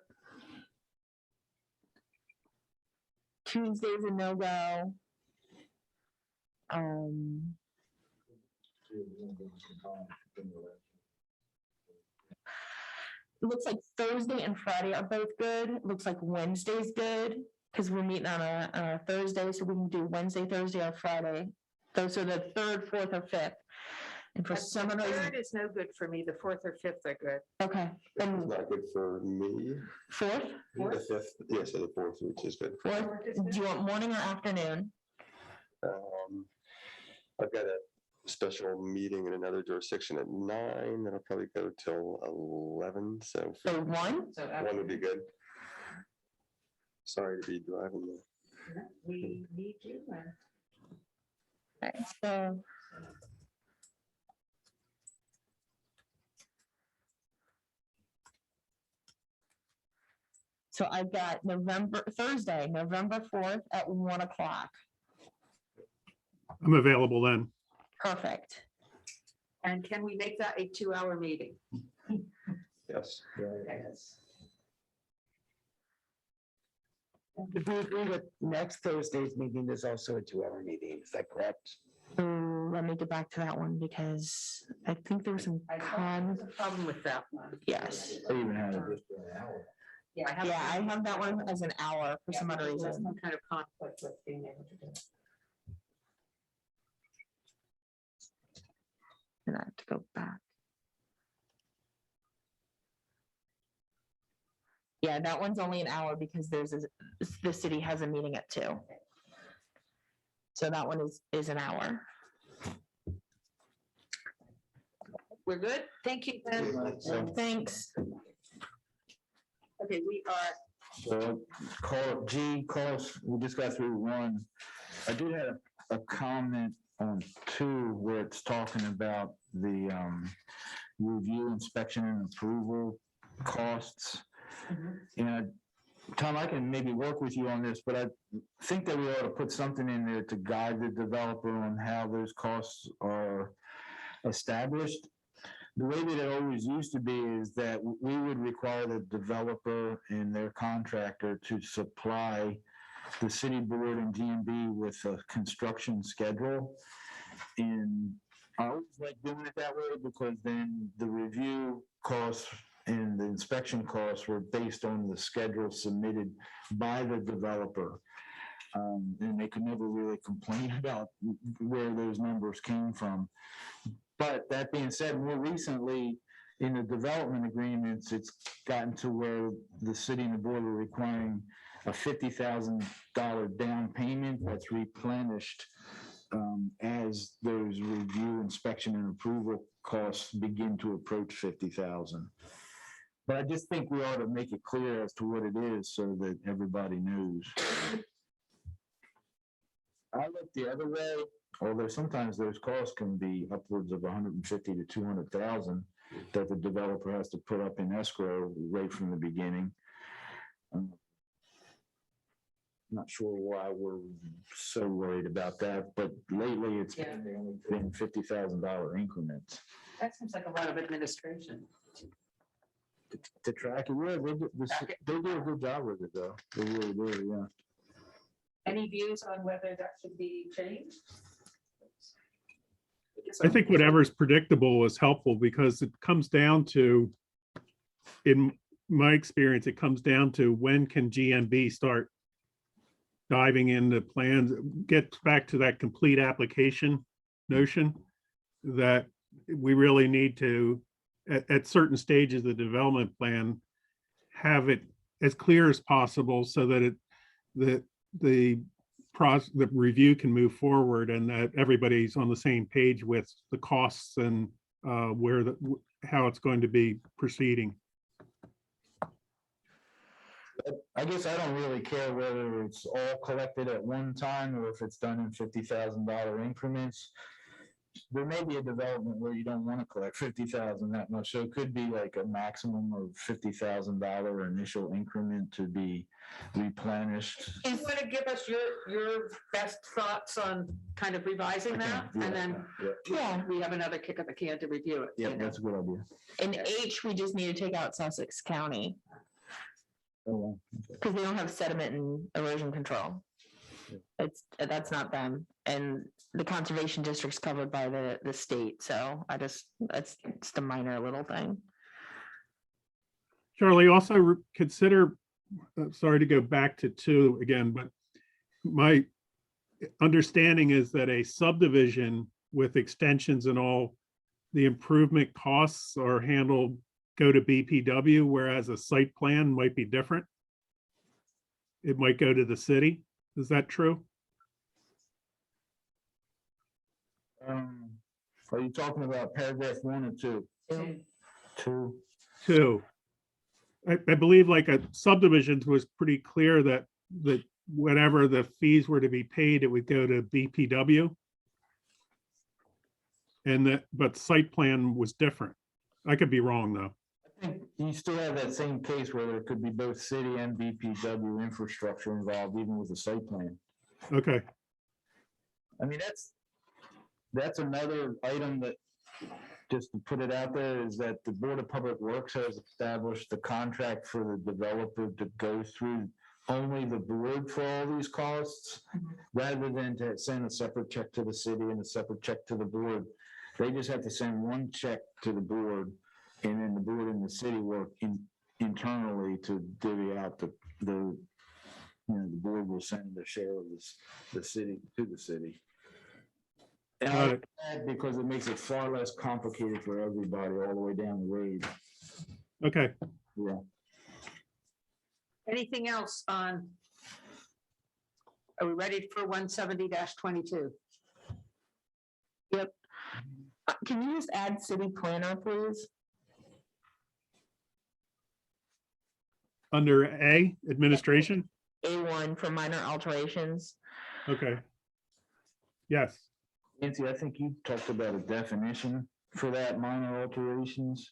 Tuesday's a no-go. It looks like Thursday and Friday are both good. It looks like Wednesday's good, because we're meeting on a Thursday, so we can do Wednesday, Thursday, or Friday. Those are the 3rd, 4th, or 5th. And for some reason, Third is no good for me. The 4th or 5th are good. okay, It's and not good for me. 4th, The fifth, yes, the fourth, which is good. 4th, do you want morning or afternoon? I've got a special meeting in another jurisdiction at 9, that'll probably go till 11, so So 1? So 1 would be good. Sorry to be driving there. we need you. Okay, so. So I've got Thursday, November 4th at 1 o'clock. I'm available then. Perfect. And can we make that a 2-hour meeting? Yes. If we agree with next Thursday's meeting is also a 2-hour meeting, is that correct? Let me get back to that one because I think there was some There's a problem with that one. yes. I even had it. Yeah, Yeah, I have that one as an hour for some other There's reason. some kind of conflict with being able to do it. And I have to go back. Yeah, that one's only an hour because the city has a meeting at 2. So that one is an hour. We're good? Thank you, Ben. Thanks. Okay, we are, So we just got through 1. I did have a comment on 2 where it's talking about the review, inspection, and approval costs. And Tom, I can maybe work with you on this, but I think that we ought to put something in there to guide the developer on how those costs are established. The way that it always used to be is that we would require the developer and their contractor to supply the city board and GMB with a construction schedule. And I always like doing it that way because then the review costs and the inspection costs were based on the schedule submitted by the developer. And they could never really complain about where those numbers came from. But that being said, more recently, in the development agreements, it's gotten to where the city and the board are requiring a $50,000 down payment that's replenished as those review, inspection and approval costs begin to approach 50,000. But I just think we ought to make it clear as to what it is so that everybody knows. I look the other way, although sometimes those costs can be upwards of 150 to 200,000 that the developer has to put up in escrow right from the beginning. Not sure why we're so worried about that, but lately it's been $50,000 increments. That seems like a lot of administration. To track it, yeah, they do a good job with it though. They really do, yeah. Any views on whether that should be changed? I think whatever's predictable is helpful because it comes down to, in my experience, it comes down to when can GMB start diving into plans, gets back to that complete application notion that we really need to, at certain stages of the development plan, have it as clear as possible so that the review can move forward and that everybody's on the same page with the costs and how it's going to be proceeding. I guess I don't really care whether it's all collected at one time or if it's done in $50,000 increments. There may be a development where you don't want to collect 50,000 that much, so it could be like a maximum of $50,000 initial increment to be replenished. You want to give us your best thoughts on kind of revising that? And then we have another kick at the can to review it. Yeah, that's a good idea. In H, we just need to take out Sussex County Oh, because they don't have sediment and erosion control. That's not them. And the conservation district's covered by the state. So that's the minor little thing. Charlie, also consider, sorry to go back to 2 again, but my understanding is that a subdivision with extensions and all, the improvement costs are go to BPW, whereas a site plan might be different. It might go to the city. Is that true? Are you talking about paragraph 1 or 2? 2. 2. I believe like a subdivision was pretty clear that whatever the fees were to be paid, it would go to BPW. But site plan was different. I could be wrong though. I think you still have that same case where there could be both city and BPW infrastructure involved, even with the site plan. Okay. I mean, that's another item that, just to put it out there, is that the Board of Public Works has established the contract for the developer to go through only the board for all these costs, rather than to send a separate check to the city and a separate check to the board. They just have to send one check to the board, and then the board and the city work internally to divvy out the board will send their share of the city to the city. And I like that because it makes it far less complicated for everybody all the way down the road. Okay. Yeah. Anything else on? Are we ready for 170-22? Yep. Can you just add city planner, please? Under A, administration? A1 for minor alterations. Okay. Yes. Nancy, I think you talked about a definition for that, minor alterations.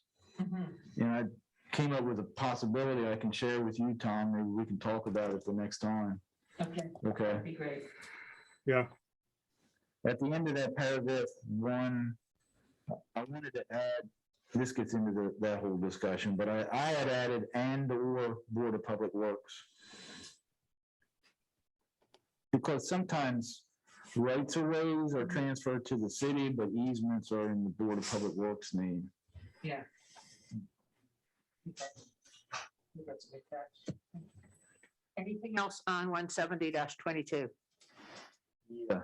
I came up with a possibility I can share with you, Tom. Maybe we can talk about it the next time. Okay. Okay. That'd be great. Yeah. At the end of that paragraph 1, I wanted to add, this gets into that whole discussion, but I had added and/or Board of Public Works. Because sometimes rights of ways are transferred to the city, but easements are in the Board of Public Works name. Yeah. That's a good catch. Anything else on 170-22? Yeah.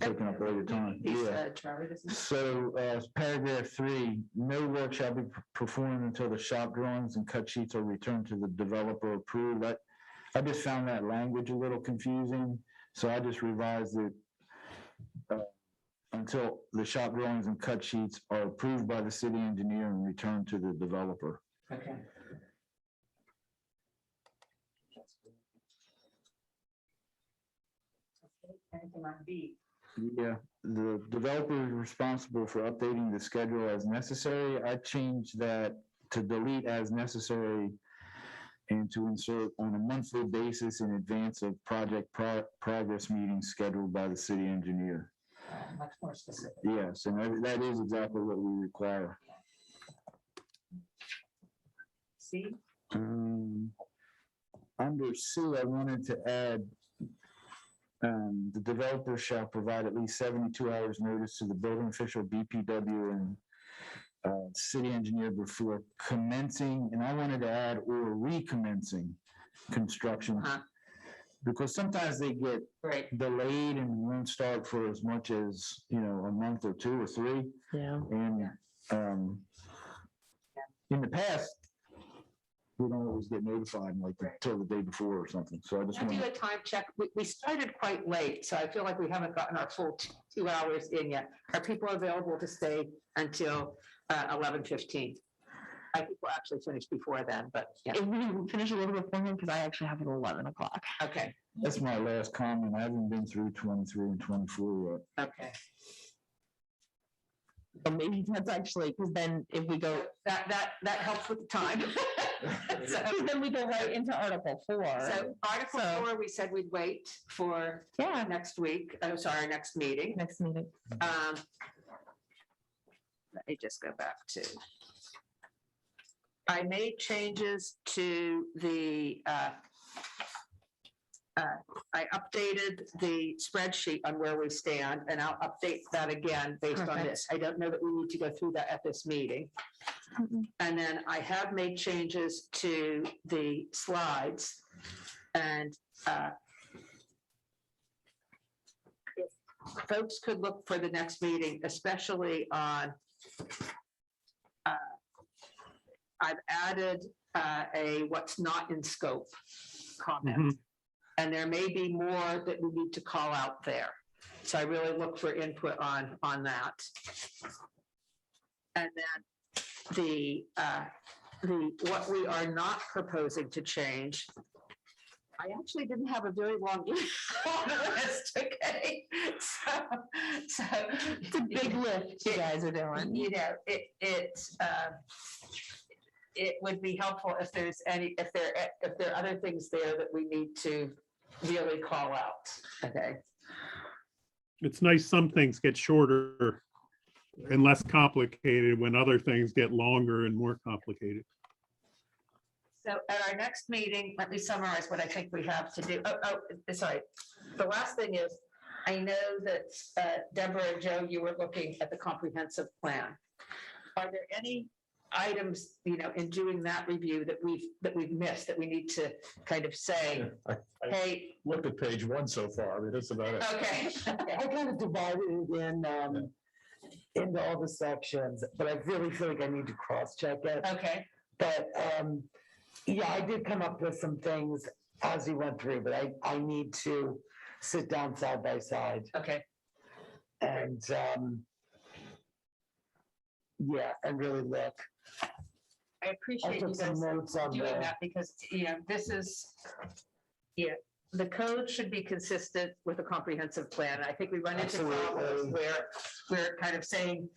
Taking up all your time. Yeah. So paragraph 3, no work shall be performed until the shop drawings and cut sheets are returned to the developer approved. I just found that language a little confusing, so I just revised it until the shop drawings and cut sheets are approved by the city engineer and returned to the developer. Okay. Anything on B? Yeah, the developer is responsible for updating the schedule as necessary. I changed that to delete as necessary and to insert on a monthly basis in advance of project progress meetings scheduled by the city engineer. Much more specific. Yes, and that is exactly what we require. C? Under C, I wanted to add, the developer shall provide at least 72 hours notice to the building official, BPW, and city engineer before commencing, and I wanted to add, or recommencing construction. Because sometimes they get Right. delayed and won't start for as much as, a month or 2 or 3. Yeah. And in the past, we don't always get notified like until the day before or something. So I just I do want a time check. We started quite late, so I feel like we haven't gotten our full 2 hours in yet. Are people available to stay until 11:15? I think we'll actually finish before then, but yeah, If we finish a little bit beforehand, because I actually have it at 11 o'clock. okay, that's my last comment. I haven't been through 23 and 24 yet. okay. But maybe that's actually, because then if we go, That helps with the time. So then we go right into Article 4. so Article So- 4, we said we'd wait for Yeah, next week, next meeting. next meeting. Let me just go back to. I made changes to the, I updated the spreadsheet on where we stand, and I'll update that again based on Perfect. this. I don't know that we need to go through that at this meeting. And then I have made changes to the slides, and if folks could look for the next meeting, especially on I've added a what's not in scope comment. And there may be more that we need to call out there. So I really look for input on that. And then the what we are not proposing to change, I actually didn't have a very long list, okay? So It's a big lift you guys are doing. you know, it would be helpful if there's if there are other things there that we need to really call out, okay? It's nice some things get shorter and less complicated when other things get longer and more complicated. So at our next meeting, let me summarize what I think we have to do. Sorry. The last thing is, I know that Deborah and Joe, you were looking at the comprehensive plan. Are there any items, in doing that review that we've missed, that we need to kind of say, I hey, looked at page 1 so far. I mean, that's about it. okay. I kind of divided it into all the sections, but I really feel like I need to cross-check it. Okay, But yeah, I did come up with some things as we went through, but I need to sit down side by side okay. and yeah, and really look. I appreciate I you took some guys notes on doing there. that because, this is, the code should be consistent with a comprehensive plan. I think we run into problems Absolutely. where we're kind of saying,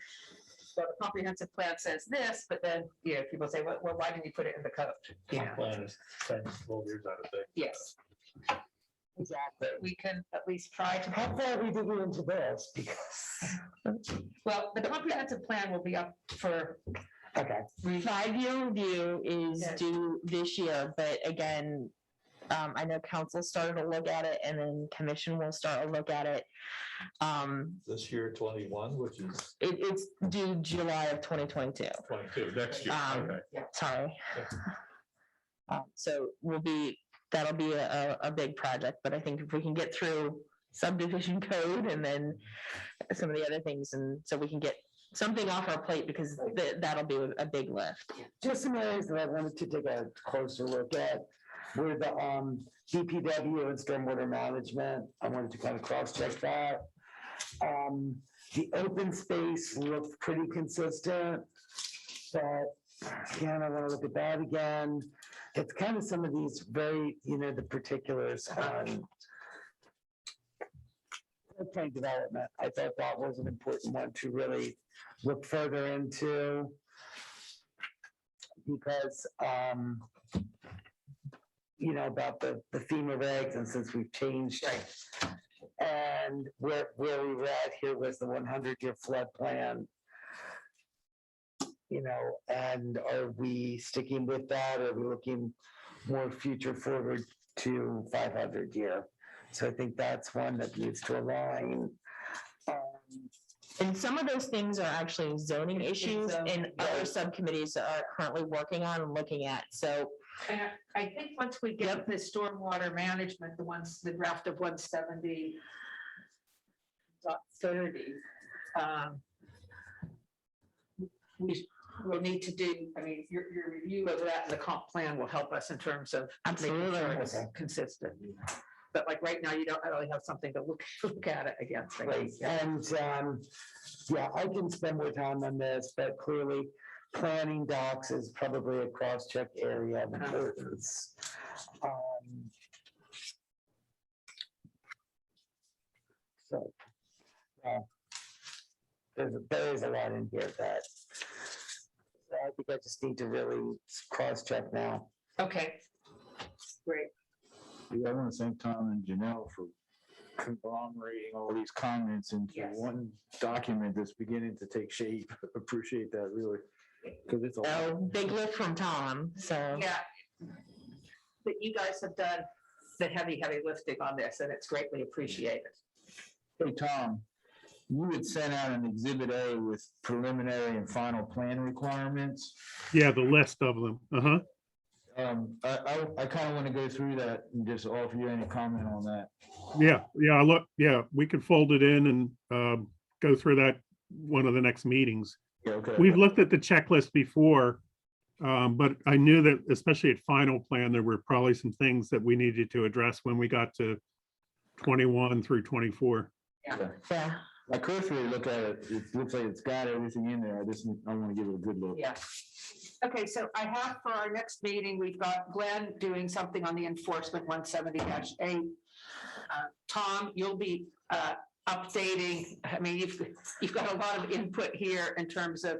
well, the comprehensive plan says this, but then, people say, well, why didn't you put it in the code? Plan is 10, 12 years out of date. Yes. Exactly. We can at least try to. How far are we digging into this? Because, Well, the comprehensive plan will be up for. okay, 5-year review is Yes. due this year, but again, I know council started to look at it and then commission will start to look at it. This year 21, which is It's due July of 2022. 22, next year. Um, Okay. Sorry. So that'll be a big project, but I think if we can get through subdivision code and then some of the other things, and so we can get something off our plate, because that'll be a big lift. just some areas that I wanted to take a closer look at were the DPW and stormwater management. I wanted to kind of cross-check that. The open space looked pretty consistent, but again, I want to look at that again. It's kind of some of these very, the particulars on floodplain development. I thought that was an important one to really look further into because, about the FEMA regs, and since we've changed. And where we were at here was the 100-year flood plan. And are we sticking with that? Or are we looking more future forward to 500-year? So I think that's one that needs to align. And some of those things are actually zoning issues and other subcommittees are currently working on and looking at. So And I think once we get the stormwater management, the draft of 170.30, we will need to do, your review of that and the comp plan will help us in terms of making sure it's consistent. But like right now, you don't really have something to look at it against. Right, and I can spend more time on this, but clearly planning docs is probably a cross-check area of importance. So, there is a lot in here that I think I just need to really cross-check now. Okay, great. Yeah, I want to thank Tom and Janelle for conglomerating all these comments into Yes. one document that's beginning to take shape. Appreciate that, really. Because it's a a big lift from Tom, so. Yeah. But you guys have done the heavy lifting on this and it's greatly appreciated. Hey, Tom, you had sent out an exhibit A with preliminary and final plan requirements. Yeah, the list of them. Uh-huh. I kind of want to go through that and just offer you any comment on that. Yeah, we could fold it in and go through that one of the next meetings. Yeah, okay. We've looked at the checklist before, but I knew that especially at final plan, there were probably some things that we needed to address when we got to 21 through 24. Yeah. I cursory look at it, it looks like it's got everything in there. I want to give it a good look. Yeah. Okay, so I have for our next meeting, we've got Glenn doing something on the enforcement 170-8. Tom, you'll be updating. You've got a lot of input here in terms of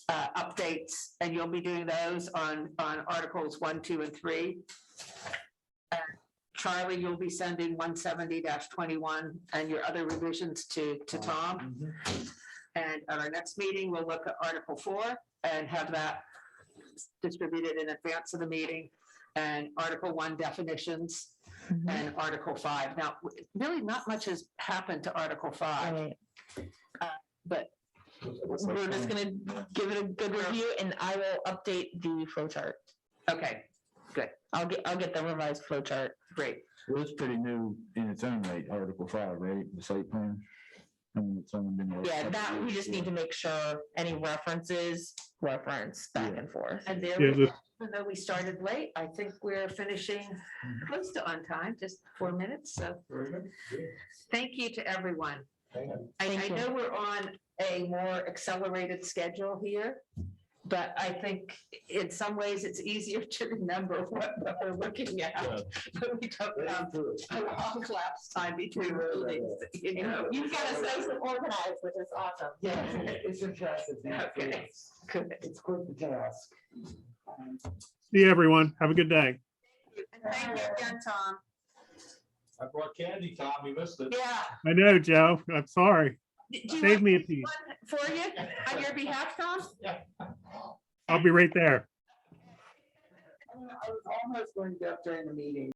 updates, and you'll be doing those on Articles 1, 2, and 3. Charlie, you'll be sending 170-21 and your other revisions to Tom. And at our next meeting, we'll look at Article 4 and have that distributed in advance of the meeting, and Article 1 definitions and Article 5. Now, really not much has happened to Article 5, Right. but We're just gonna give it a good review and I will update the flow chart. okay, good, I'll get the revised flow chart. great. Well, it's pretty new in its own right, Article 5, right? The site plan. It's only been. Yeah, that we just need to make sure any references reference back and forth. And there, Yeah, even though we started late, I think we're finishing close to on time, just 4 minutes, so. Thank you to everyone. I know we're on a more accelerated schedule here, but I think in some ways it's easier to remember what we're looking at. But we don't have a long lapse time between meetings, You've got us nice and organized, which is awesome. Yeah, it's impressive. Okay, good. It's quite the task. See you, everyone. Have a good day. And thank you again, Tom. I brought candy, Tom, you missed it. Yeah. I know, Joe. I'm sorry. Do you Save want me a piece. one for you on your behalf, Tom? I'll be right there. I was almost going to go up during the meeting.